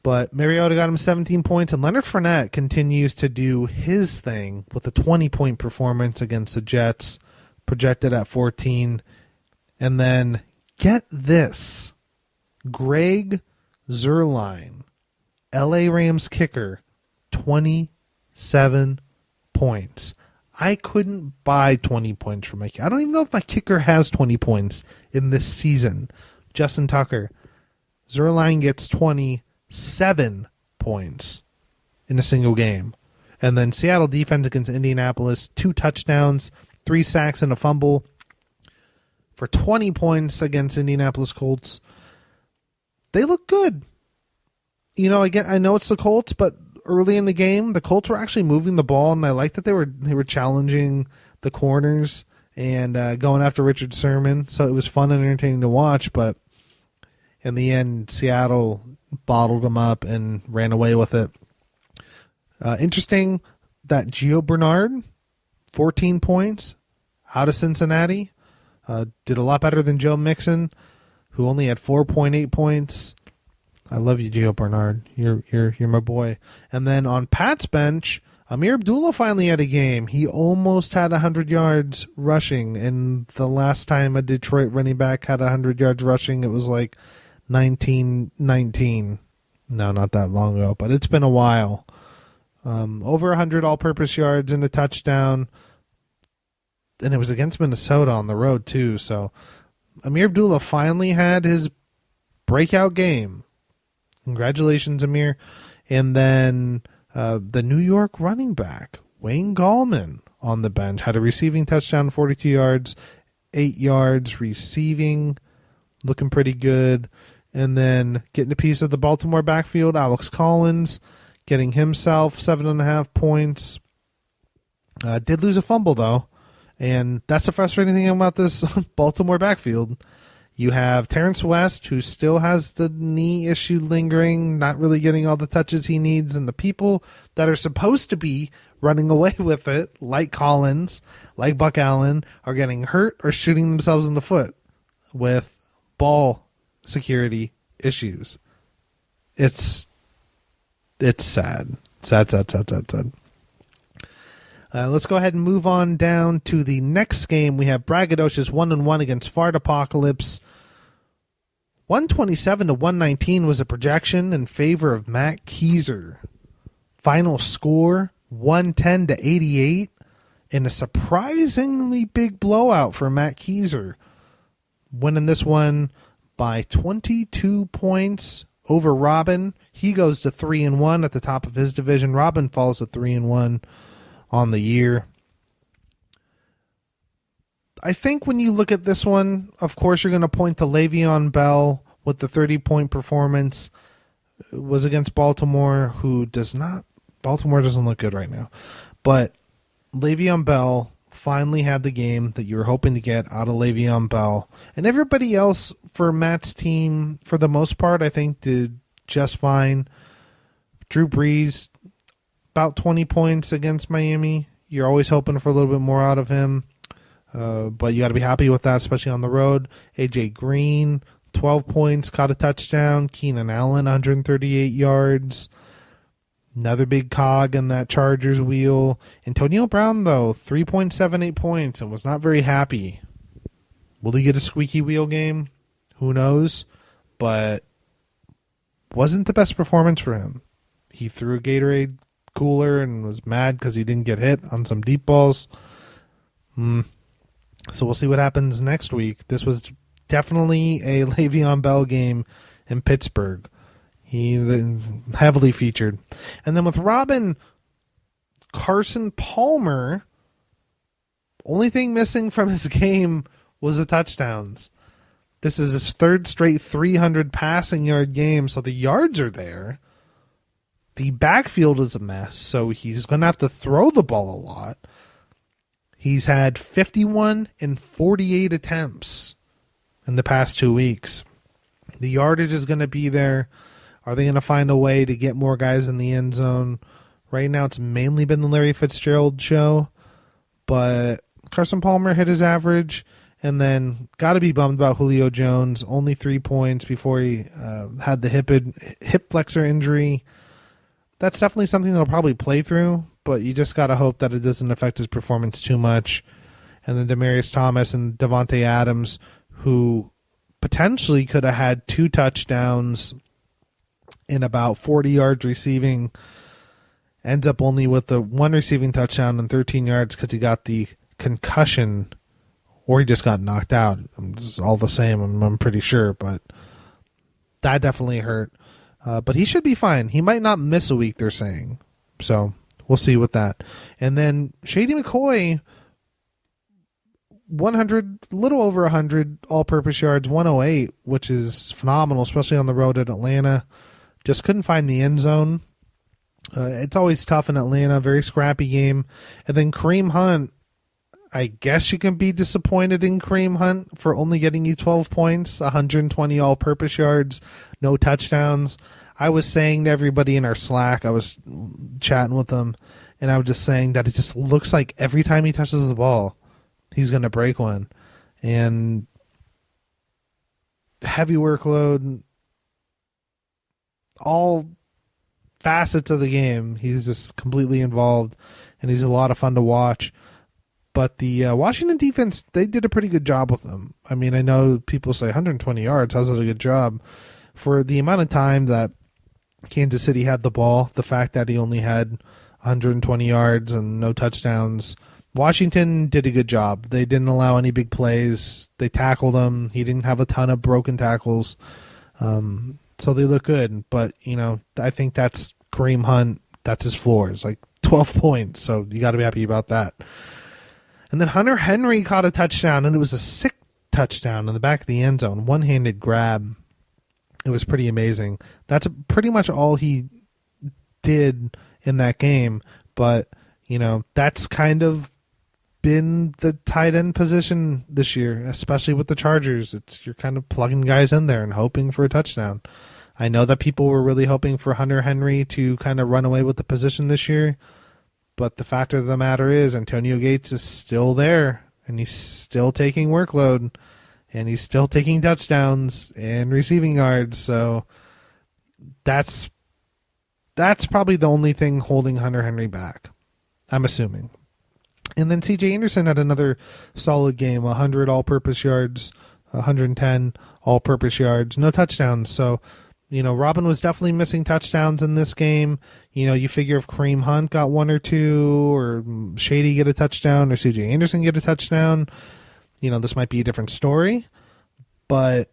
But Mariota got him 17 points, and Leonard Fournette continues to do his thing with a 20-point performance against the Jets, projected at 14. And then, get this, Greg Zuerlein, LA Rams kicker, 27 points. I couldn't buy 20 points from my kicker. I don't even know if my kicker has 20 points in this season. Justin Tucker. Zuerlein gets 27 points in a single game. And then Seattle defense against Indianapolis, 2 touchdowns, 3 sacks, and a fumble for 20 points against Indianapolis Colts. They look good. You know, again, I know it's the Colts, but early in the game, the Colts were actually moving the ball, and I like that they were challenging the corners and going after Richard Sherman. So it was fun and entertaining to watch, but in the end, Seattle bottled them up and ran away with it. Interesting that Gio Bernard, 14 points out of Cincinnati, did a lot better than Joe Mixon, who only had 4.8 points. I love you, Gio Bernard. You're my boy. And then on Pat's bench, Amir Abdullah finally had a game. He almost had 100 yards rushing, and the last time a Detroit running back had 100 yards rushing, it was like 1919. No, not that long ago, but it's been a while. Over 100 all-purpose yards and a touchdown, and it was against Minnesota on the road too. So Amir Abdullah finally had his breakout game. Congratulations, Amir. And then the New York running back, Wayne Gallman, on the bench, had a receiving touchdown, 42 yards, 8 yards receiving, looking pretty good. And then getting a piece of the Baltimore backfield, Alex Collins getting himself 7.5 points. Did lose a fumble, though. And that's the frustrating thing about this Baltimore backfield. You have Terrence West, who still has the knee issue lingering, not really getting all the touches he needs, and the people that are supposed to be running away with it, like Collins, like Buck Allen, are getting hurt or shooting themselves in the foot with ball security issues. It's sad. Sad. Let's go ahead and move on down to the next game. We have Braggadocious 1-1 against Fart Apocalypse. 127-119 was a projection in favor of Matt Keyser. Final score 110-88 in a surprisingly big blowout for Matt Keyser, winning this one by 22 points over Robin. He goes to 3-1 at the top of his division. Robin falls to 3-1 on the year. I think when you look at this one, of course, you're going to point to Le'Veon Bell with the 30-point performance. It was against Baltimore, Baltimore doesn't look good right now. But Le'Veon Bell finally had the game that you were hoping to get out of Le'Veon Bell. And everybody else for Matt's team, for the most part, I think did just fine. Drew Brees, about 20 points against Miami. You're always hoping for a little bit more out of him. But you got to be happy with that, especially on the road. A.J. Green, 12 points, caught a touchdown. Keenan Allen, 138 yards. Another big cog in that Chargers wheel. Antonio Brown, though, 3.78 points and was not very happy. Will he get a squeaky wheel game? Who knows? But wasn't the best performance for him. He threw a Gatorade cooler and was mad because he didn't get hit on some deep balls. So we'll see what happens next week. This was definitely a Le'Veon Bell game in Pittsburgh. He heavily featured. And then with Robin, Carson Palmer, only thing missing from his game was the touchdowns. This is his third straight 300 passing yard game, so the yards are there. The backfield is a mess, so he's going to have to throw the ball a lot. He's had 51 and 48 attempts in the past 2 weeks. The yardage is going to be there. Are they going to find a way to get more guys in the end zone? Right now it's mainly been the Larry Fitzgerald show, but Carson Palmer hit his average, and then got to be bummed about Julio Jones, only 3 points before he had the hip flexor injury. That's definitely something that'll probably play through, but you just got to hope that it doesn't affect his performance too much. And then Demaryius Thomas and Devontae Adams, who potentially could have had 2 touchdowns in about 40 yards receiving, ends up only with the 1 receiving touchdown and 13 yards because he got the concussion, or he just got knocked out. It's all the same, I'm pretty sure, but that definitely hurt. But he should be fine. He might not miss a week, they're saying. So we'll see with that. And then Shady McCoy, 100, little over 100 all-purpose yards, 108, which is phenomenal, especially on the road at Atlanta. Just couldn't find the end zone. It's always tough in Atlanta, very scrappy game. And then Kareem Hunt, I guess you can be disappointed in Kareem Hunt for only getting you 12 points, 120 all-purpose yards, no touchdowns. I was saying to everybody in our Slack, I was chatting with them, and I was just saying that it just looks like every time he touches the ball, he's going to break one. And heavy workload, all facets of the game, he's just completely involved, and he's a lot of fun to watch. But the Washington defense, they did a pretty good job with them. I mean, I know people say 120 yards, how's that a good job? For the amount of time that Kansas City had the ball, the fact that he only had 120 yards and no touchdowns, Washington did a good job. They didn't allow any big plays. They tackled him. He didn't have a ton of broken tackles. So they look good. But, I think that's Kareem Hunt. That's his floor. It's like 12 points. So you got to be happy about that. And then Hunter Henry caught a touchdown, and it was a sick touchdown in the back of the end zone, one-handed grab. It was pretty amazing. That's pretty much all he did in that game, but that's kind of been the tight end position this year, especially with the Chargers. You're kind of plugging guys in there and hoping for a touchdown. I know that people were really hoping for Hunter Henry to kind of run away with the position this year, but the fact of the matter is Antonio Gates is still there, and he's still taking workload, and he's still taking touchdowns and receiving yards. So that's probably the only thing holding Hunter Henry back, I'm assuming. And then C.J. Anderson had another solid game, 100 all-purpose yards, 110 all-purpose yards, no touchdowns. So, Robin was definitely missing touchdowns in this game. You figure if Kareem Hunt got one or two, or Shady get a touchdown, or C.J. Anderson get a touchdown, this might be a different story. But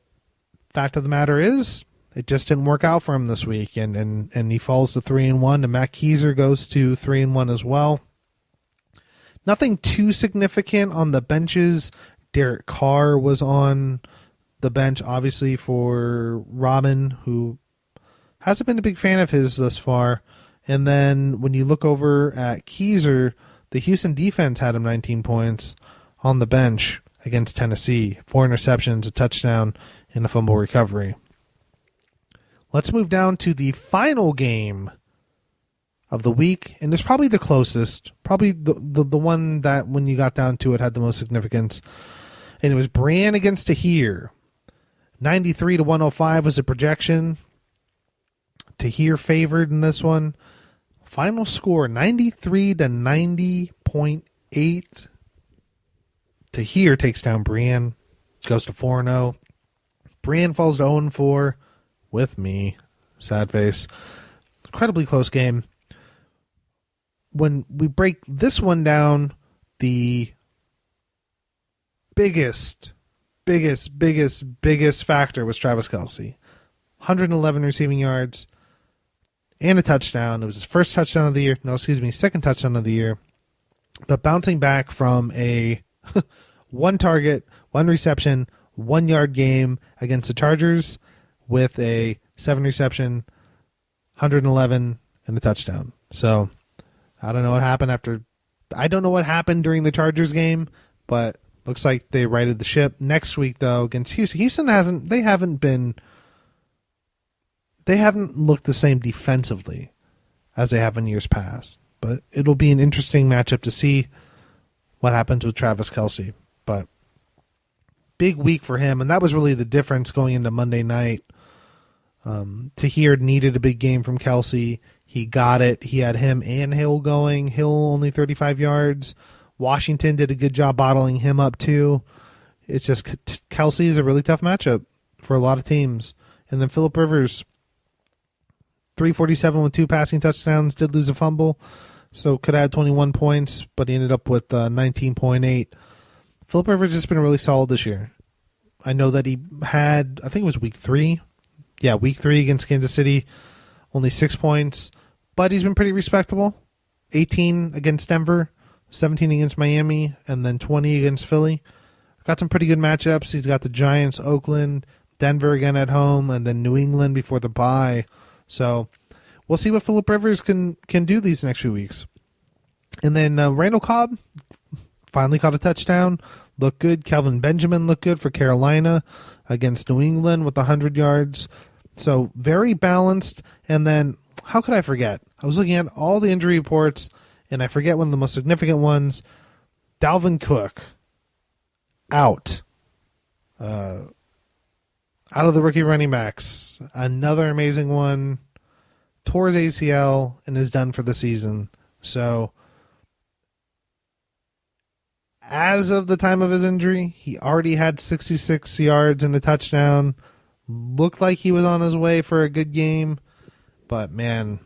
fact of the matter is, it just didn't work out for him this week, and he falls to 3-1, and Matt Keiser goes to 3-1 as well. Nothing too significant on the benches. Derek Carr was on the bench, obviously, for Robin, who hasn't been a big fan of his thus far. And then when you look over at Keiser, the Houston defense had him 19 points on the bench against Tennessee. 4 interceptions, a touchdown, and a fumble recovery. Let's move down to the final game of the week, and it's probably the closest, probably the one that when you got down to it had the most significance, and it was Brian against Tahir. 93-105 was the projection. Tahir favored in this one. Final score 93-90.8. Tahir takes down Brian, goes to 4-0. Brian falls to 0-4 with me. Sad face. Incredibly close game. When we break this one down, the biggest factor was Travis Kelce. 111 receiving yards and a touchdown. It was his first touchdown of the year. Second touchdown of the year. But bouncing back from a one target, one reception, 1 yard game against the Chargers with a 7 reception, 111 and a touchdown. So I don't know what happened during the Chargers game, but looks like they righted the ship. Next week, though, against Houston they haven't looked the same defensively as they have in years past. But it'll be an interesting matchup to see what happens with Travis Kelce. But big week for him, and that was really the difference going into Monday night. Tahir needed a big game from Kelce. He got it. He had him and Hill going. Hill only 35 yards. Washington did a good job bottling him up too. It's just Kelce is a really tough matchup for a lot of teams. And then Phillip Rivers, 347 with 2 passing touchdowns, did lose a fumble, so could have had 21 points, but he ended up with 19.8. Phillip Rivers has been really solid this year. I know that he had, I think it was week 3. Yeah, week 3 against Kansas City, only 6 points, but he's been pretty respectable. 18 against Denver, 17 against Miami, and then 20 against Philly. Got some pretty good matchups. He's got the Giants, Oakland, Denver again at home, and then New England before the bye. So we'll see what Phillip Rivers can do these next few weeks. And then Randall Cobb finally caught a touchdown. Looked good. Kelvin Benjamin looked good for Carolina against New England with 100 yards. So very balanced. And then, how could I forget? I was looking at all the injury reports, and I forget one of the most significant ones. Dalvin Cook out. Out of the rookie running backs. Another amazing one. Tore his ACL and is done for the season. So, as of the time of his injury, he already had 66 yards and a touchdown. Looked like he was on his way for a good game. But, man,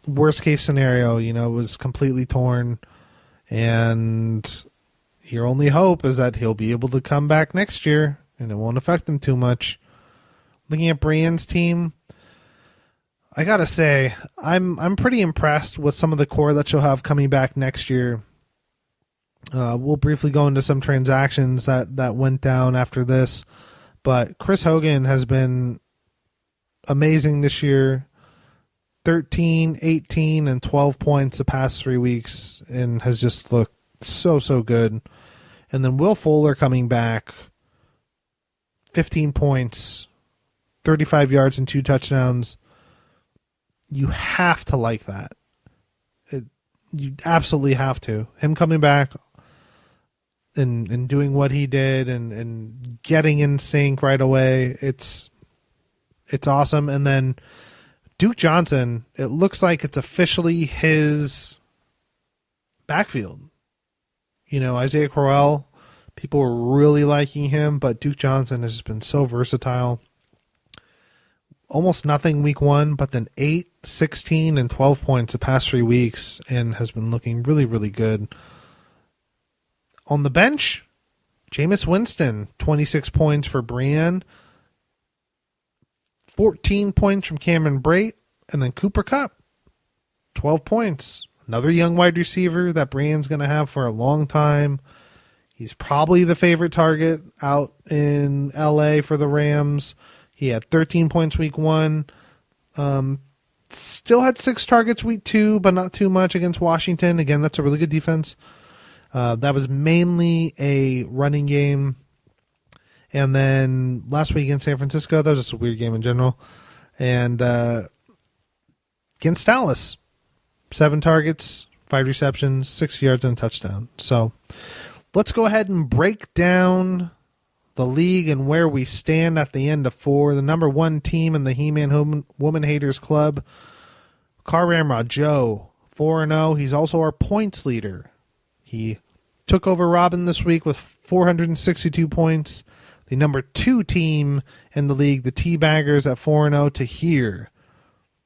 worst case scenario, was completely torn. And your only hope is that he'll be able to come back next year, and it won't affect him too much. Looking at Brian's team, I gotta say, I'm pretty impressed with some of the core that she'll have coming back next year. We'll briefly go into some transactions that went down after this. But Chris Hogan has been amazing this year. 13, 18, and 12 points the past 3 weeks and has just looked so good. And then Will Fuller coming back, 15 points, 35 yards and 2 touchdowns. You have to like that. You absolutely have to. Him coming back and doing what he did and getting in sync right away, it's awesome. And then Duke Johnson, it looks like it's officially his backfield. Isaiah Crowell, people were really liking him, but Duke Johnson has been so versatile. Almost nothing week 1, but then 8, 16, and 12 points the past 3 weeks and has been looking really, really good. On the bench, Jameis Winston, 26 points for Brienne, 14 points from Cameron Brate, and then Cooper Kupp, 12 points. Another young wide receiver that Brienne's going to have for a long time. He's probably the favorite target out in LA for the Rams. He had 13 points week 1. Still had 6 targets week 2, but not too much against Washington. Again, that's a really good defense. That was mainly a running game. And then last week in San Francisco, that was just a weird game in general. And against Dallas, 7 targets, 5 receptions, 6 yards, and a touchdown. So let's go ahead and break down the league and where we stand at the end of 4. The number 1 team in the He-Man Woman Haters Club, Car Ramrod Joe, 4-0. He's also our points leader. He took over Robin this week with 462 points. The number 2 team in the league, the Teabaggers at 4-0 to here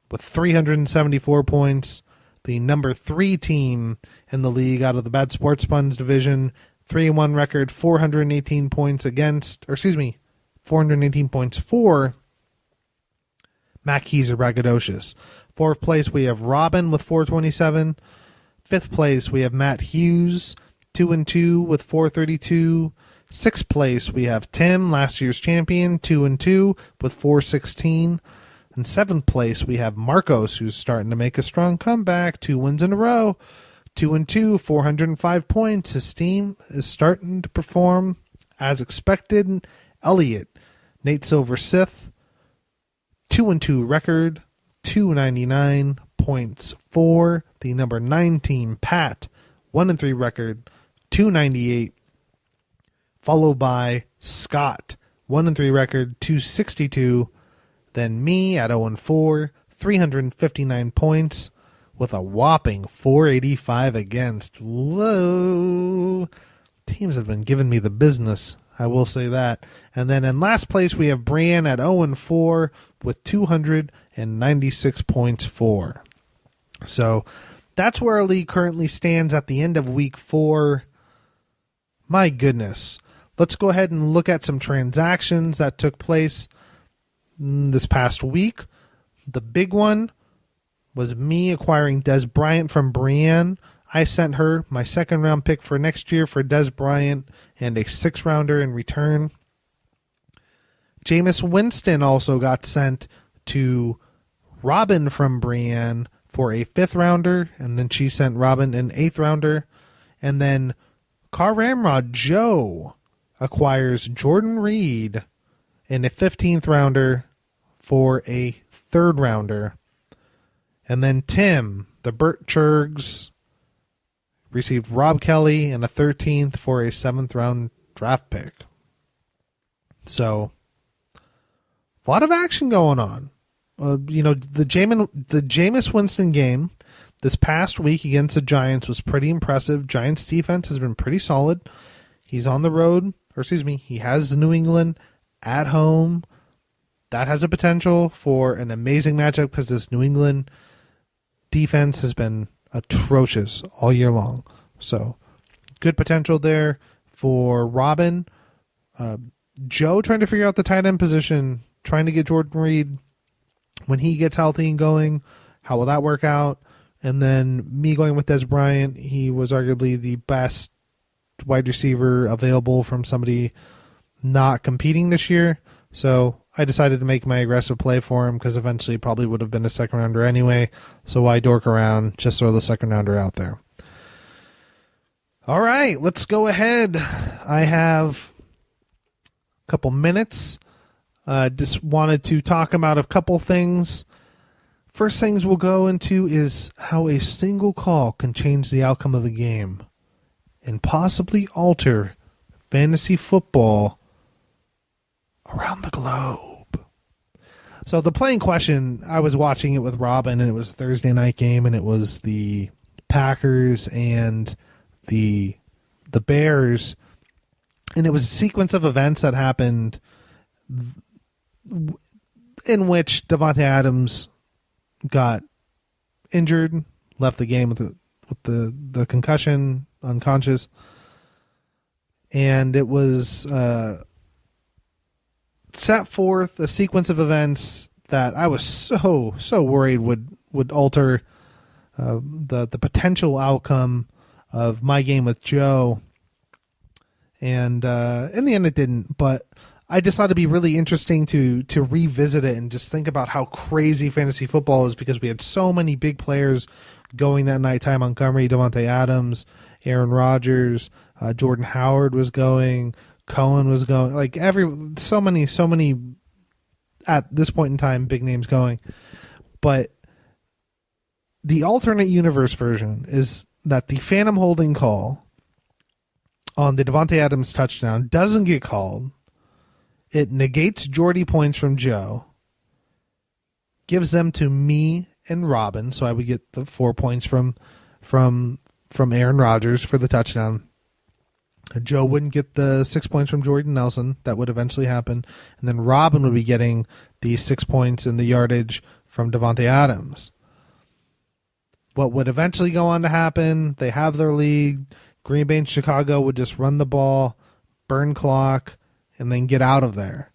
with 374 points. The number 3 team in the league out of the Bad Sports Puns division, 3-1 record, 418 points 418 points for Matt Keys or Braggadocious. 4th place, we have Robin with 427. 5th place, we have Matt Hughes, 2-2 with 432. 6th place, we have Tim, last year's champion, 2-2 with 416. In 7th place, we have Marcos, who's starting to make a strong comeback, 2 wins in a row, 2-2, 405 points. His team is starting to perform as expected. Elliot, Nate Silver Sith, 2-2 record, 299 points for the number 9 team. Pat, 1-3 record, 298. Followed by Scott, 1-3 record, 262. Then me at 0-4, 359 points with a whopping 485 against. Whoa. Teams have been giving me the business, I will say that. And then in last place, we have Brian at 0-4 with 296 points for. So that's where our league currently stands at the end of week 4. My goodness. Let's go ahead and look at some transactions that took place this past week. The big one was me acquiring Des Bryant from Brienne. I sent her my 2nd round pick for next year for Des Bryant and a 6th rounder in return. Jameis Winston also got sent to Robin from Brienne for a 5th rounder, and then she sent Robin an 8th rounder. And then Car Ramrod Joe acquires Jordan Reed in a 15th rounder for a 3rd rounder. And then Tim, the Burt Churgs, received Rob Kelly in a 13th for a 7th round draft pick. So, a lot of action going on. The Jameis Winston game this past week against the Giants was pretty impressive. Giants defense has been pretty solid. He's on the road, he has New England at home. That has a potential for an amazing matchup because this New England defense has been atrocious all year long. So, good potential there for Robin. Joe trying to figure out the tight end position, trying to get Jordan Reed when he gets healthy and going. How will that work out? And then me going with Des Bryant. He was arguably the best wide receiver available from somebody not competing this year. So I decided to make my aggressive play for him because eventually it probably would have been a second rounder anyway. So why dork around? Just throw the second rounder out there. All right, let's go ahead. I have a couple minutes. Just wanted to talk about a couple things. First things we'll go into is how a single call can change the outcome of a game and possibly alter fantasy football around the globe. So the play in question, I was watching it with Robin, and it was a Thursday night game, and it was the Packers and the Bears, and it was a sequence of events that happened in which Davante Adams got injured, left the game with the concussion, unconscious, and it was set forth a sequence of events that I was so worried would alter the potential outcome of my game with Joe, and in the end it didn't, but I just thought it'd be really interesting to revisit it and just think about how crazy fantasy football is, because we had so many big players going that night. Ty Montgomery, Davante Adams, Aaron Rodgers, Jordan Howard was going, Cohen was going, like so many at this point in time, big names going. But the alternate universe version is that the phantom holding call on the Davante Adams touchdown doesn't get called. It negates Jordy points from Joe, gives them to me and Robin, so I would get the 4 points from Aaron Rodgers for the touchdown. Joe wouldn't get the 6 points from Jordan Nelson. That would eventually happen. And then Robin would be getting the 6 points in the yardage from Davante Adams. What would eventually go on to happen, they have their league. Green Bay and Chicago would just run the ball, burn clock, and then get out of there.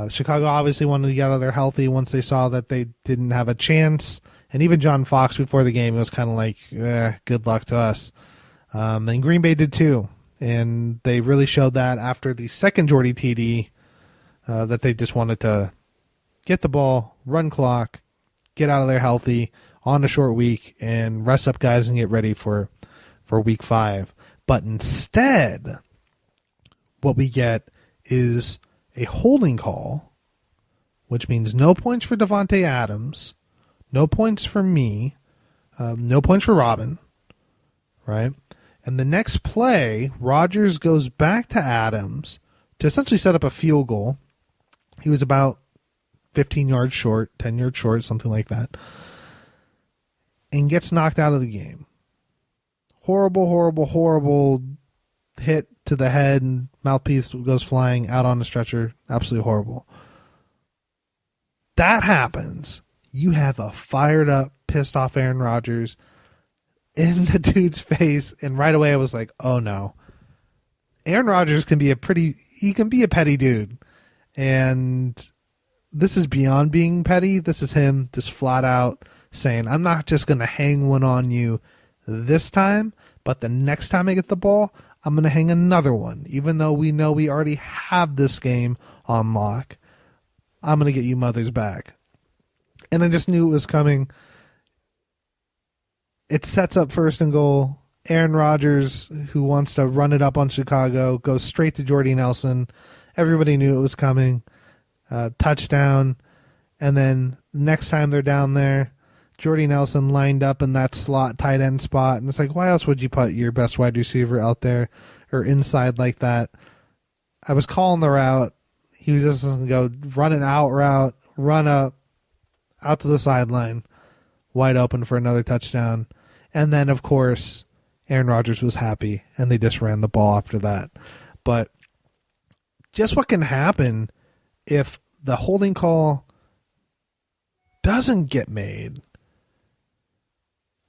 Chicago obviously wanted to get out of there healthy once they saw that they didn't have a chance. And even John Fox before the game was kind of like, good luck to us. And Green Bay did too. And they really showed that after the second Jordy TD that they just wanted to get the ball, run clock, get out of there healthy on a short week, and rest up guys and get ready for week 5. But instead, what we get is a holding call, which means no points for Davante Adams, no points for me, no points for Robin, right? And the next play, Rodgers goes back to Adams to essentially set up a field goal. He was about 15 yards short, 10 yards short, something like that, and gets knocked out of the game. Horrible hit to the head, and mouthpiece goes flying out on the stretcher. Absolutely horrible. That happens. You have a fired up, pissed off Aaron Rodgers in the dude's face, and right away I was like, oh no. Aaron Rodgers can be a petty dude. And this is beyond being petty. This is him just flat out saying, I'm not just going to hang one on you this time, but the next time I get the ball, I'm going to hang another one. Even though we know we already have this game on lock, I'm going to get you mother's back. And I just knew it was coming. It sets up first and goal. Aaron Rodgers, who wants to run it up on Chicago, goes straight to Jordy Nelson. Everybody knew it was coming. Touchdown. And then next time they're down there, Jordy Nelson lined up in that slot tight end spot. And it's like, why else would you put your best wide receiver out there or inside like that? I was calling the route. He was just going to go run an out route, run up, out to the sideline, wide open for another touchdown. And then, of course, Aaron Rodgers was happy, and they just ran the ball after that. But just what can happen if the holding call doesn't get made?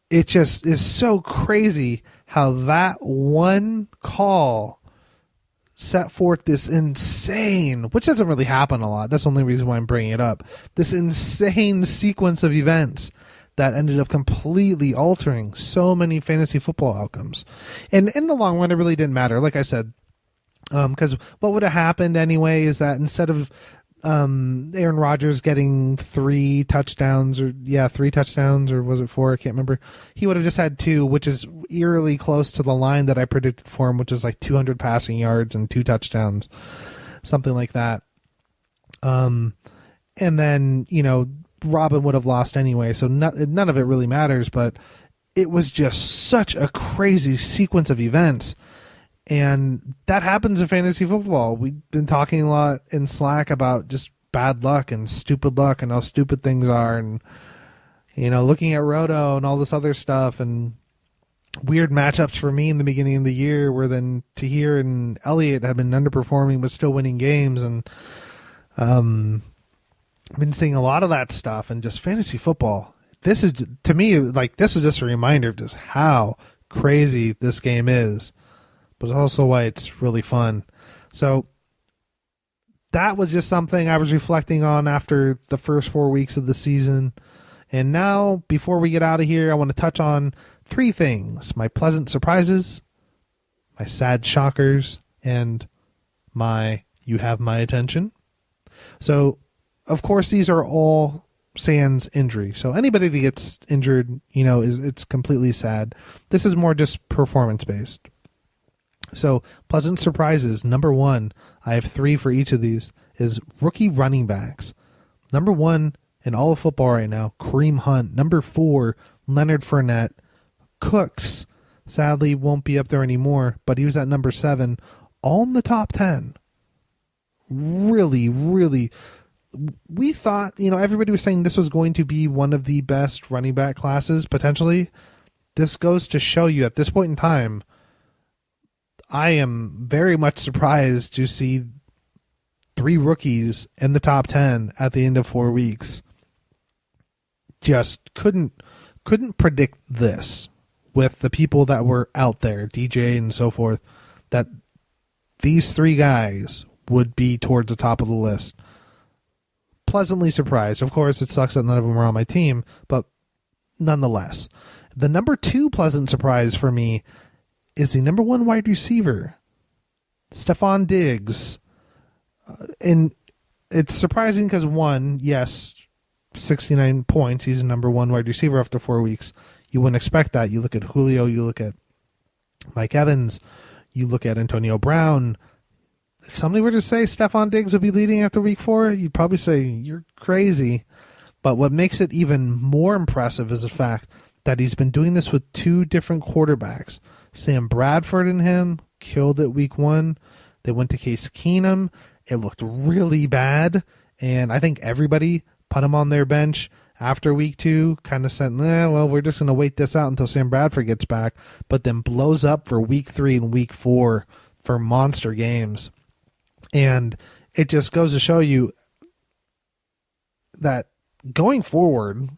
It just is so crazy how that one call set forth this insane, which doesn't really happen a lot. That's the only reason why I'm bringing it up. This insane sequence of events that ended up completely altering so many fantasy football outcomes. And in the long run, it really didn't matter. Like I said, because what would have happened anyway is that instead of Aaron Rodgers getting 3 touchdowns, or was it 4? I can't remember. He would have just had 2, which is eerily close to the line that I predicted for him, which is like 200 passing yards and 2 touchdowns, something like that. And then, Robin would have lost anyway, so none of it really matters, but it was just such a crazy sequence of events. And that happens in fantasy football. We've been talking a lot in Slack about just bad luck and stupid luck and how stupid things are, and looking at Roto and all this other stuff, and weird matchups for me in the beginning of the year, where then Tahir and Elliott had been underperforming but still winning games. And I've been seeing a lot of that stuff, and just fantasy football. This is, to me, this is just a reminder of just how crazy this game is, but also why it's really fun. So that was just something I was reflecting on after the first 4 weeks of the season. And now, before we get out of here, I want to touch on 3 things: my pleasant surprises, my sad shockers, and my you have my attention. So, of course, these are all sans injury. So anybody that gets injured, it's completely sad. This is more just performance-based. So, pleasant surprises. Number 1, I have 3 for each of these, is rookie running backs. Number 1 in all of football right now, Kareem Hunt. Number 4, Leonard Fournette. Cooks, sadly, won't be up there anymore, but he was at number 7, all in the top 10. Really, really. We thought, everybody was saying this was going to be one of the best running back classes, potentially. This goes to show you, at this point in time, I am very much surprised to see 3 rookies in the top 10 at the end of 4 weeks. Just couldn't predict this with the people that were out there, DJ and so forth, that these 3 guys would be towards the top of the list. Pleasantly surprised. Of course, it sucks that none of them are on my team, but nonetheless. The number 2 pleasant surprise for me is the number 1 wide receiver, Stephon Diggs. And it's surprising because, 1, yes, 69 points. He's the number 1 wide receiver after 4 weeks. You wouldn't expect that. You look at Julio, you look at Mike Evans, you look at Antonio Brown. If somebody were to say Stephon Diggs would be leading after week 4, you'd probably say you're crazy. But what makes it even more impressive is the fact that he's been doing this with 2 different quarterbacks. Sam Bradford and him killed it week 1. They went to Case Keenum. It looked really bad, and I think everybody put him on their bench after week 2, kind of said, we're just going to wait this out until Sam Bradford gets back, but then blows up for week 3 and week 4 for monster games. And it just goes to show you that going forward,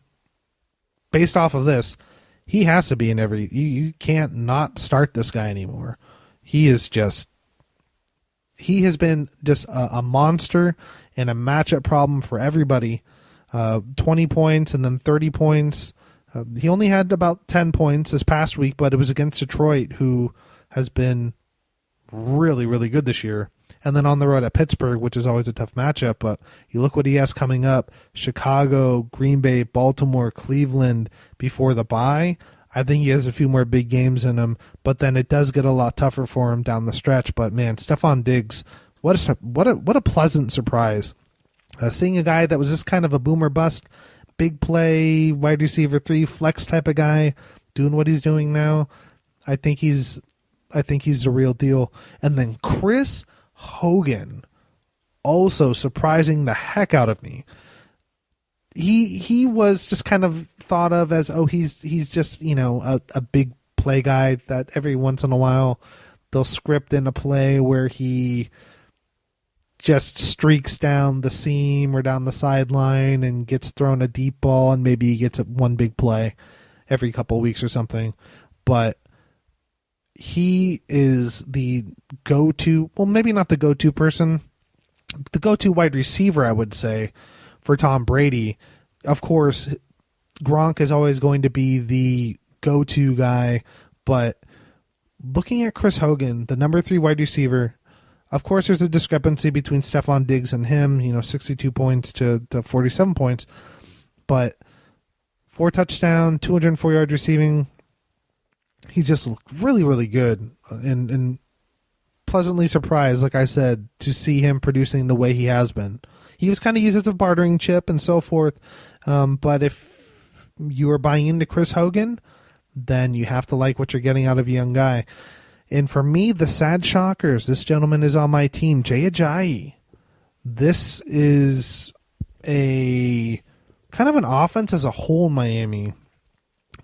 based off of this, he has to be in every... You can't not start this guy anymore. He has been just a monster and a matchup problem for everybody. 20 points and then 30 points. He only had about 10 points this past week, but it was against Detroit, who has been really, really good this year. And then on the road at Pittsburgh, which is always a tough matchup, but you look what he has coming up: Chicago, Green Bay, Baltimore, Cleveland before the bye. I think he has a few more big games in him, but then it does get a lot tougher for him down the stretch. But man, Stephon Diggs, what a pleasant surprise. Seeing a guy that was just kind of a boomer bust, big play, wide receiver 3, flex type of guy, doing what he's doing now. I think he's the real deal. And then Chris Hogan, also surprising the heck out of me. He was just kind of thought of as, he's just, a big play guy that every once in a while they'll script in a play where he just streaks down the seam or down the sideline and gets thrown a deep ball, and maybe he gets one big play every couple of weeks or something. But he is the go-to, well, maybe not the go-to person, the go-to wide receiver, I would say, for Tom Brady. Of course, Gronk is always going to be the go-to guy, but looking at Chris Hogan, the number 3 wide receiver, of course there's a discrepancy between Stephon Diggs and him, 62 points to 47 points, but 4 touchdown, 204 yards receiving, he's just looked really, really good, and pleasantly surprised, like I said, to see him producing the way he has been. He was kind of used as a bartering chip and so forth, but if you are buying into Chris Hogan, then you have to like what you're getting out of a young guy. And for me, the sad shockers, this gentleman is on my team, Jay Ajayi. This is a kind of an offense as a whole in Miami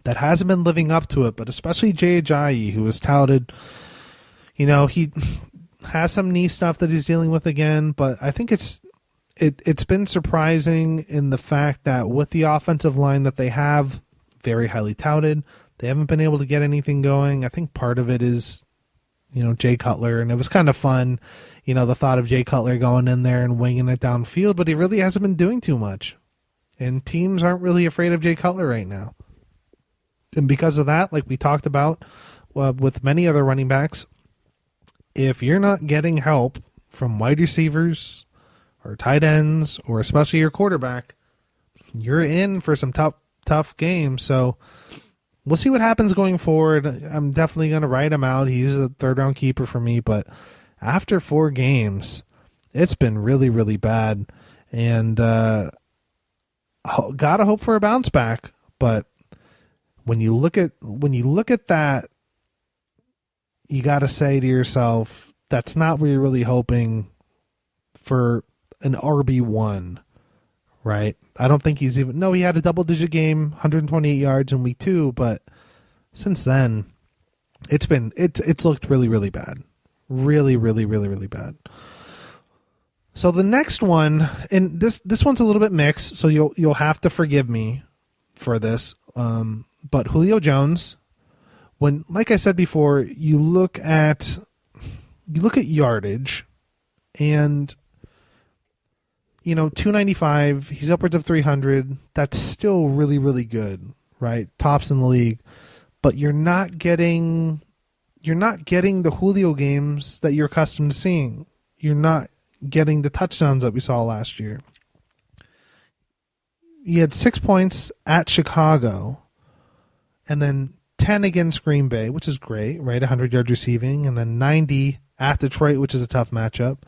that hasn't been living up to it, but especially Jay Ajayi, who is touted. He has some knee stuff that he's dealing with again, but I think it's been surprising in the fact that with the offensive line that they have, very highly touted, they haven't been able to get anything going. I think part of it is, Jay Cutler, and it was kind of fun, the thought of Jay Cutler going in there and winging it downfield, but he really hasn't been doing too much. And teams aren't really afraid of Jay Cutler right now. And because of that, like we talked about with many other running backs, if you're not getting help from wide receivers or tight ends or especially your quarterback, you're in for some tough games. So we'll see what happens going forward. I'm definitely going to write him out. He's a third-round keeper for me, but after 4 games, it's been really, really bad. And gotta hope for a bounce back. But when you look at that, you gotta say to yourself, that's not where you're really hoping for an RB1, right? I don't think he's even. No, he had a double-digit game, 128 yards in week 2, but since then, it's looked really, really bad, really, really, really, really bad. So the next one, and this one's a little bit mixed, so you'll have to forgive me for this. But Julio Jones, when, like I said before, you look at yardage, and 295, he's upwards of 300. That's still really, really good, right? Tops in the league, but you're not getting the Julio games that you're accustomed to seeing. You're not getting the touchdowns that we saw last year. He had 6 points at Chicago, and then 10 against Green Bay, which is great, right? 100 yards receiving, and then 90 at Detroit, which is a tough matchup.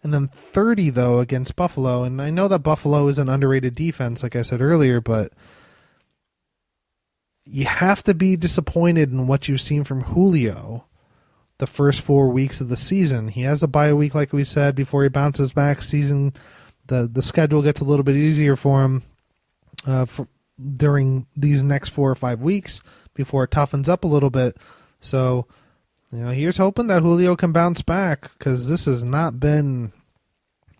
And then 30, though, against Buffalo. And I know that Buffalo is an underrated defense, like I said earlier, but you have to be disappointed in what you've seen from Julio the first 4 weeks of the season. He has a bye week, like we said, before he bounces back. The schedule gets a little bit easier for him during these next 4 or 5 weeks before it toughens up a little bit. So, here's hoping that Julio can bounce back, because this has not been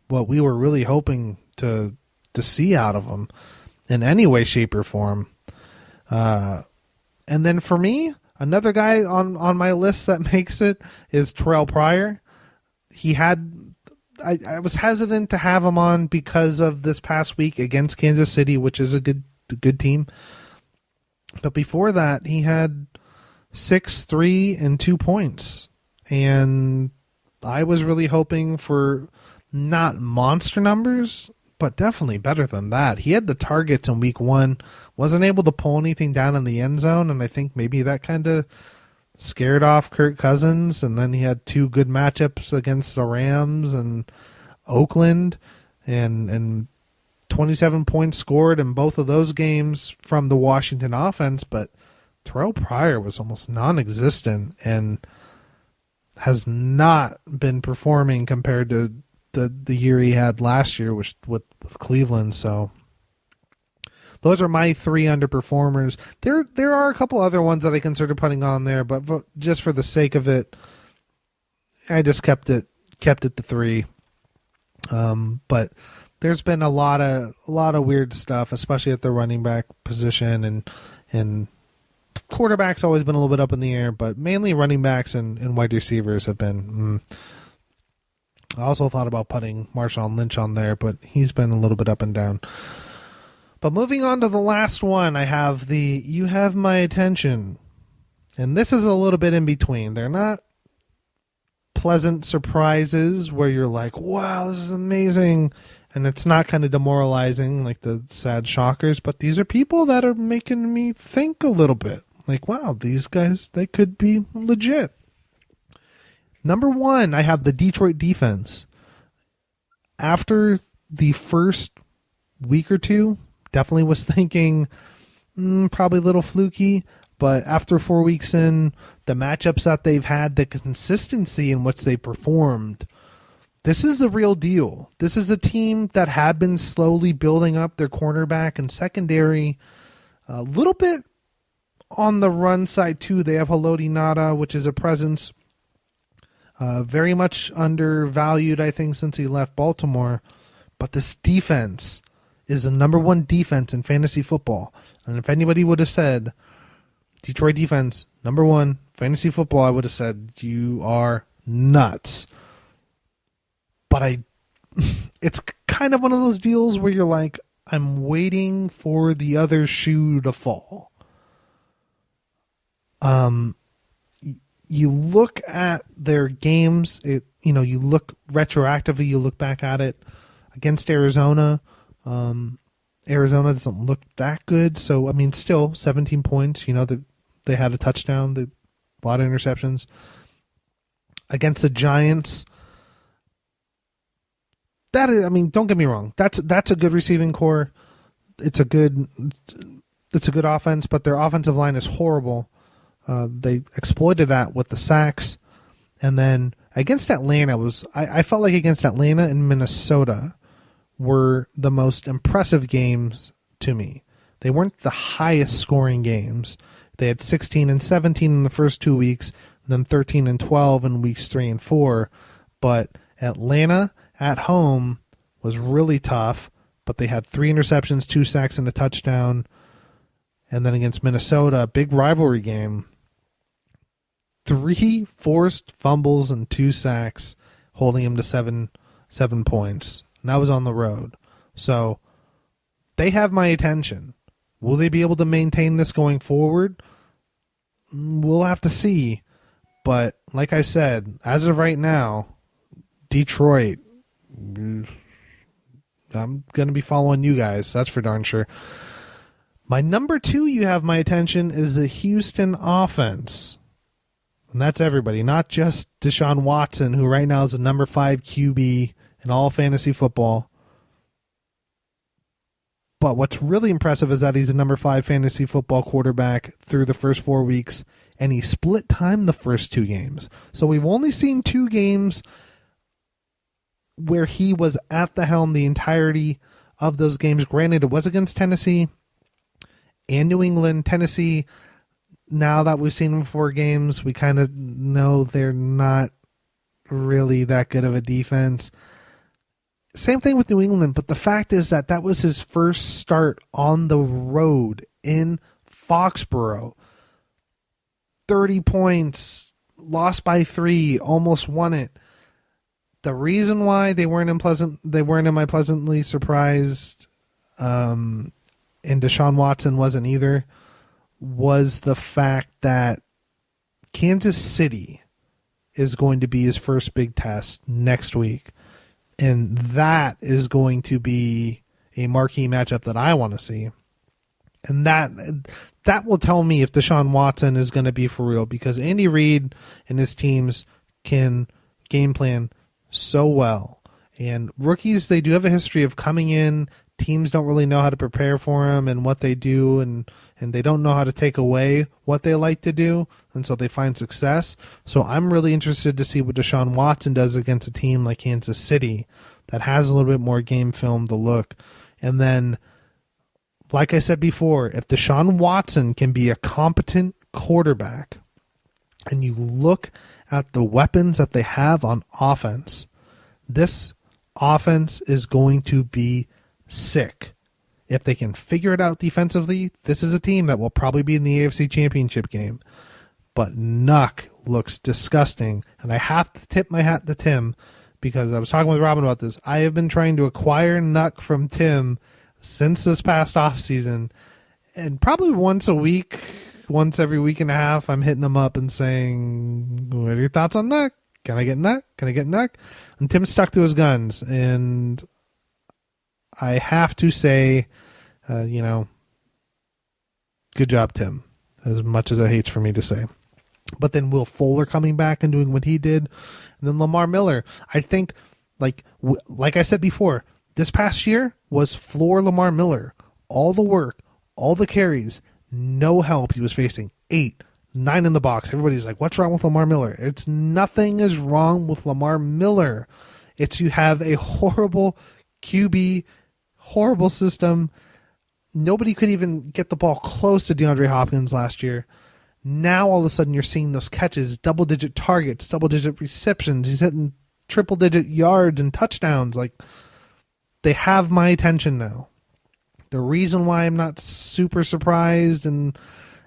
what we were really hoping to see out of him in any way, shape, or form. And then for me, another guy on my list that makes it is Terrell Pryor. I was hesitant to have him on because of this past week against Kansas City, which is a good team. But before that, he had 6, 3, and 2 points. And I was really hoping for not monster numbers, but definitely better than that. He had the targets in week 1, wasn't able to pull anything down in the end zone, and I think maybe that kind of scared off Kirk Cousins. And then he had 2 good matchups against the Rams and Oakland, and 27 points scored in both of those games from the Washington offense, but Terrell Pryor was almost non-existent and has not been performing compared to the year he had last year with Cleveland. So those are my 3 underperformers. There are a couple other ones that I considered putting on there, but just for the sake of it, I just kept it to 3. But there's been a lot of weird stuff, especially at the running back position, and quarterback's always been a little bit up in the air, but mainly running backs and wide receivers have been. I also thought about putting Marshawn Lynch on there, but he's been a little bit up and down. But moving on to the last one, I have the You Have My Attention. And this is a little bit in between. They're not pleasant surprises where you're like, wow, this is amazing. And it's not kind of demoralizing like the sad shockers. But these are people that are making me think a little bit. Like, wow, these guys, they could be legit. Number one, I have the Detroit defense. After the first week or two, definitely was thinking probably a little fluky. But after 4 weeks in, the matchups that they've had, the consistency in which they performed, this is the real deal. This is a team that had been slowly building up their cornerback and secondary. A little bit on the run side, too. They have Haloti Ngata, which is a presence. Very much undervalued, I think, since he left Baltimore. But this defense is the number one defense in fantasy football. And if anybody would have said, Detroit defense, number one, fantasy football, I would have said, you are nuts. But it's kind of one of those deals where you're like, I'm waiting for the other shoe to fall. You look at their games, you look retroactively, you look back at it against Arizona. Arizona doesn't look that good. So, I mean, still 17 points, they had a touchdown, a lot of interceptions. Against the Giants, don't get me wrong. That's a good receiving core. It's a good offense, but their offensive line is horrible. They exploited that with the sacks. And then against Atlanta I felt like against Atlanta and Minnesota were the most impressive games to me. They weren't the highest scoring games. They had 16 and 17 in the first 2 weeks, and then 13 and 12 in weeks 3 and 4. But Atlanta at home was really tough, but they had 3 interceptions, 2 sacks, and a touchdown. And then against Minnesota, a big rivalry game, 3 forced fumbles and 2 sacks, holding him to 7 points. And that was on the road. So they have my attention. Will they be able to maintain this going forward? We'll have to see. But like I said, as of right now, Detroit, I'm going to be following you guys. That's for darn sure. My number 2, you have my attention, is the Houston offense. And that's everybody, not just Deshaun Watson, who right now is the number 5 QB in all fantasy football. But what's really impressive is that he's a number 5 fantasy football quarterback through the first 4 weeks, and he split time the first 2 games. So we've only seen 2 games where he was at the helm the entirety of those games. Granted, it was against Tennessee and New England. Tennessee, now that we've seen them 4 games, we kind of know they're not really that good of a defense. Same thing with New England, but the fact is that was his first start on the road in Foxborough. 30 points, lost by 3, almost won it. The reason why they weren't in my pleasantly surprised, and Deshaun Watson wasn't either, was the fact that Kansas City is going to be his first big test next week. And that is going to be a marquee matchup that I want to see. And that will tell me if Deshaun Watson is going to be for real, because Andy Reid and his teams can game plan so well. And rookies, they do have a history of coming in. Teams don't really know how to prepare for them and what they do, and they don't know how to take away what they like to do, and so they find success. So I'm really interested to see what Deshaun Watson does against a team like Kansas City that has a little bit more game film to look. And then, like I said before, if Deshaun Watson can be a competent quarterback, and you look at the weapons that they have on offense, this offense is going to be sick. If they can figure it out defensively, this is a team that will probably be in the AFC Championship game. But Nuck looks disgusting, and I have to tip my hat to Tim, because I was talking with Robin about this. I have been trying to acquire Nuck from Tim since this past off season, and probably once every week and a half, I'm hitting him up and saying, "What are your thoughts on that? Can I get in that? Can I get in that?" And Tim stuck to his guns, and I have to say, good job, Tim. As much as it hates for me to say. But then Will Fuller coming back and doing what he did. And then Lamar Miller. I think, like I said before, this past year was floor Lamar Miller. All the work, all the carries, no help he was facing. 8, 9 in the box. Everybody's like, what's wrong with Lamar Miller? It's nothing is wrong with Lamar Miller. It's you have a horrible QB, horrible system. Nobody could even get the ball close to DeAndre Hopkins last year. Now all of a sudden you're seeing those catches, double-digit targets, double-digit receptions. He's hitting triple-digit yards and touchdowns. Like, they have my attention now. The reason why I'm not super surprised and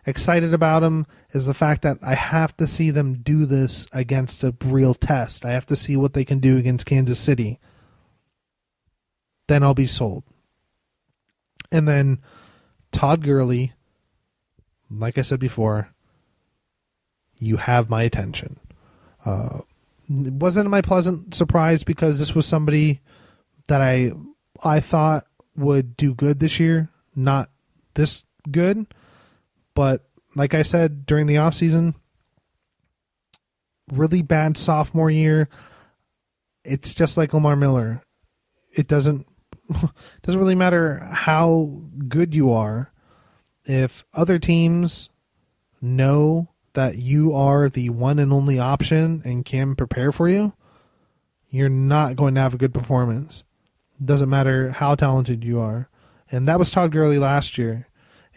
excited about him is the fact that I have to see them do this against a real test. I have to see what they can do against Kansas City. Then I'll be sold. And then Todd Gurley, like I said before, you have my attention. It wasn't my pleasant surprise because this was somebody that I thought would do good this year, not this good. But like I said during the offseason, really bad sophomore year. It's just like Lamar Miller. It doesn't really matter how good you are. If other teams know that you are the one and only option and can prepare for you, you're not going to have a good performance. It doesn't matter how talented you are. And that was Todd Gurley last year.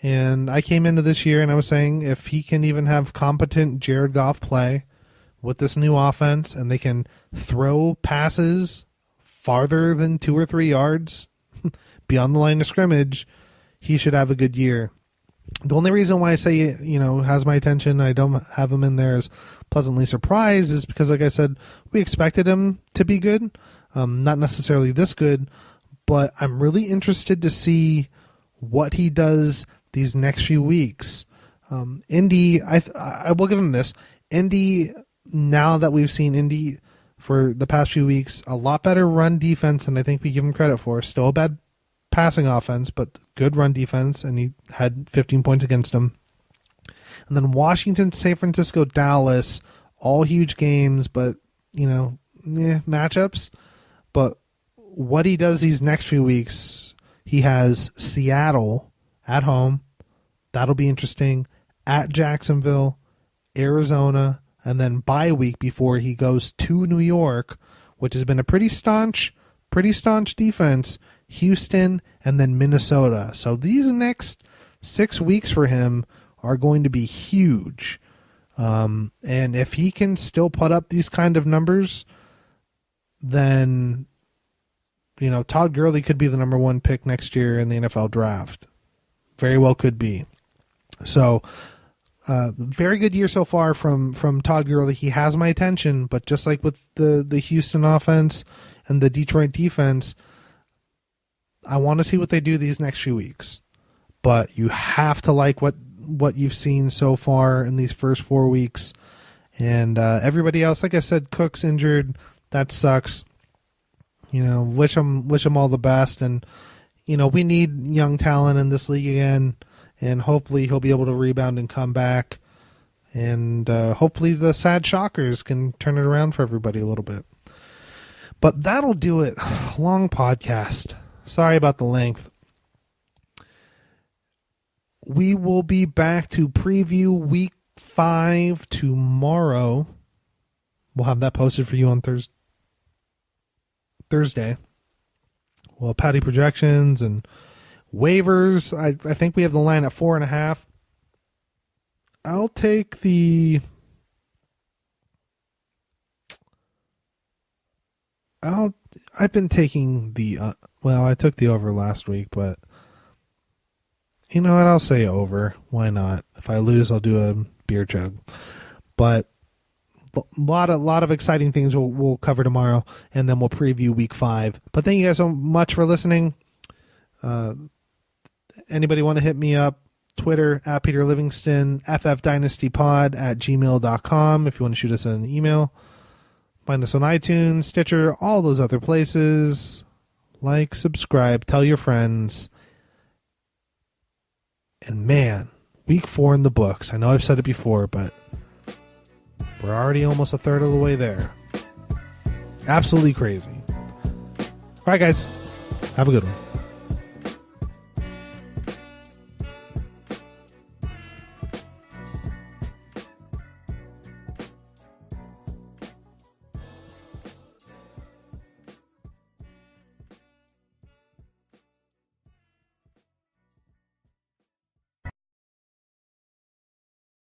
And I came into this year and I was saying if he can even have competent Jared Goff play with this new offense and they can throw passes farther than 2 or 3 yards beyond the line of scrimmage, he should have a good year. The only reason why I say, has my attention, I don't have him in there as pleasantly surprised, is because, like I said, we expected him to be good. Not necessarily this good, but I'm really interested to see what he does these next few weeks. Indy, I will give him this. Indy, now that we've seen Indy for the past few weeks, a lot better run defense than I think we give him credit for. Still a bad passing offense, but good run defense, and he had 15 points against him. And then Washington, San Francisco, Dallas, all huge games, but, matchups. But what he does these next few weeks, he has Seattle at home. That'll be interesting. At Jacksonville, Arizona, and then bye week before he goes to New York, which has been a pretty staunch defense, Houston, and then Minnesota. So these next 6 weeks for him are going to be huge. And if he can still put up these kind of numbers, then, Todd Gurley could be the number 1 pick next year in the NFL draft. Very well could be. So, very good year so far from Todd Gurley. He has my attention, but just like with the Houston offense and the Detroit defense, I want to see what they do these next few weeks. But you have to like what you've seen so far in these first 4 weeks. And everybody else, like I said, Cook's injured. That sucks. Wish him all the best. And, we need young talent in this league again. And hopefully he'll be able to rebound and come back. And hopefully the sad Shockers can turn it around for everybody a little bit. But that'll do it. Long podcast. Sorry about the length. We will be back to preview week 5 tomorrow. We'll have that posted for you on Thursday. We'll have Patty projections and waivers. I think we have the line at 4.5. I'll take the... I've been taking the... I took the over last week, but... You know what? I'll say over. Why not? If I lose, I'll do a beer chug. But a lot of exciting things we'll cover tomorrow, and then we'll preview week 5. But thank you guys so much for listening. Anybody want to hit me up? Twitter at Peter Livingston, ffdynastypod at gmail.com if you want to shoot us an email. Find us on iTunes, Stitcher, all those other places. Like, subscribe, tell your friends. And man, week 4 in the books. I know I've said it before, but we're already almost a third of the way there. Absolutely crazy. All right, guys. Have a good one.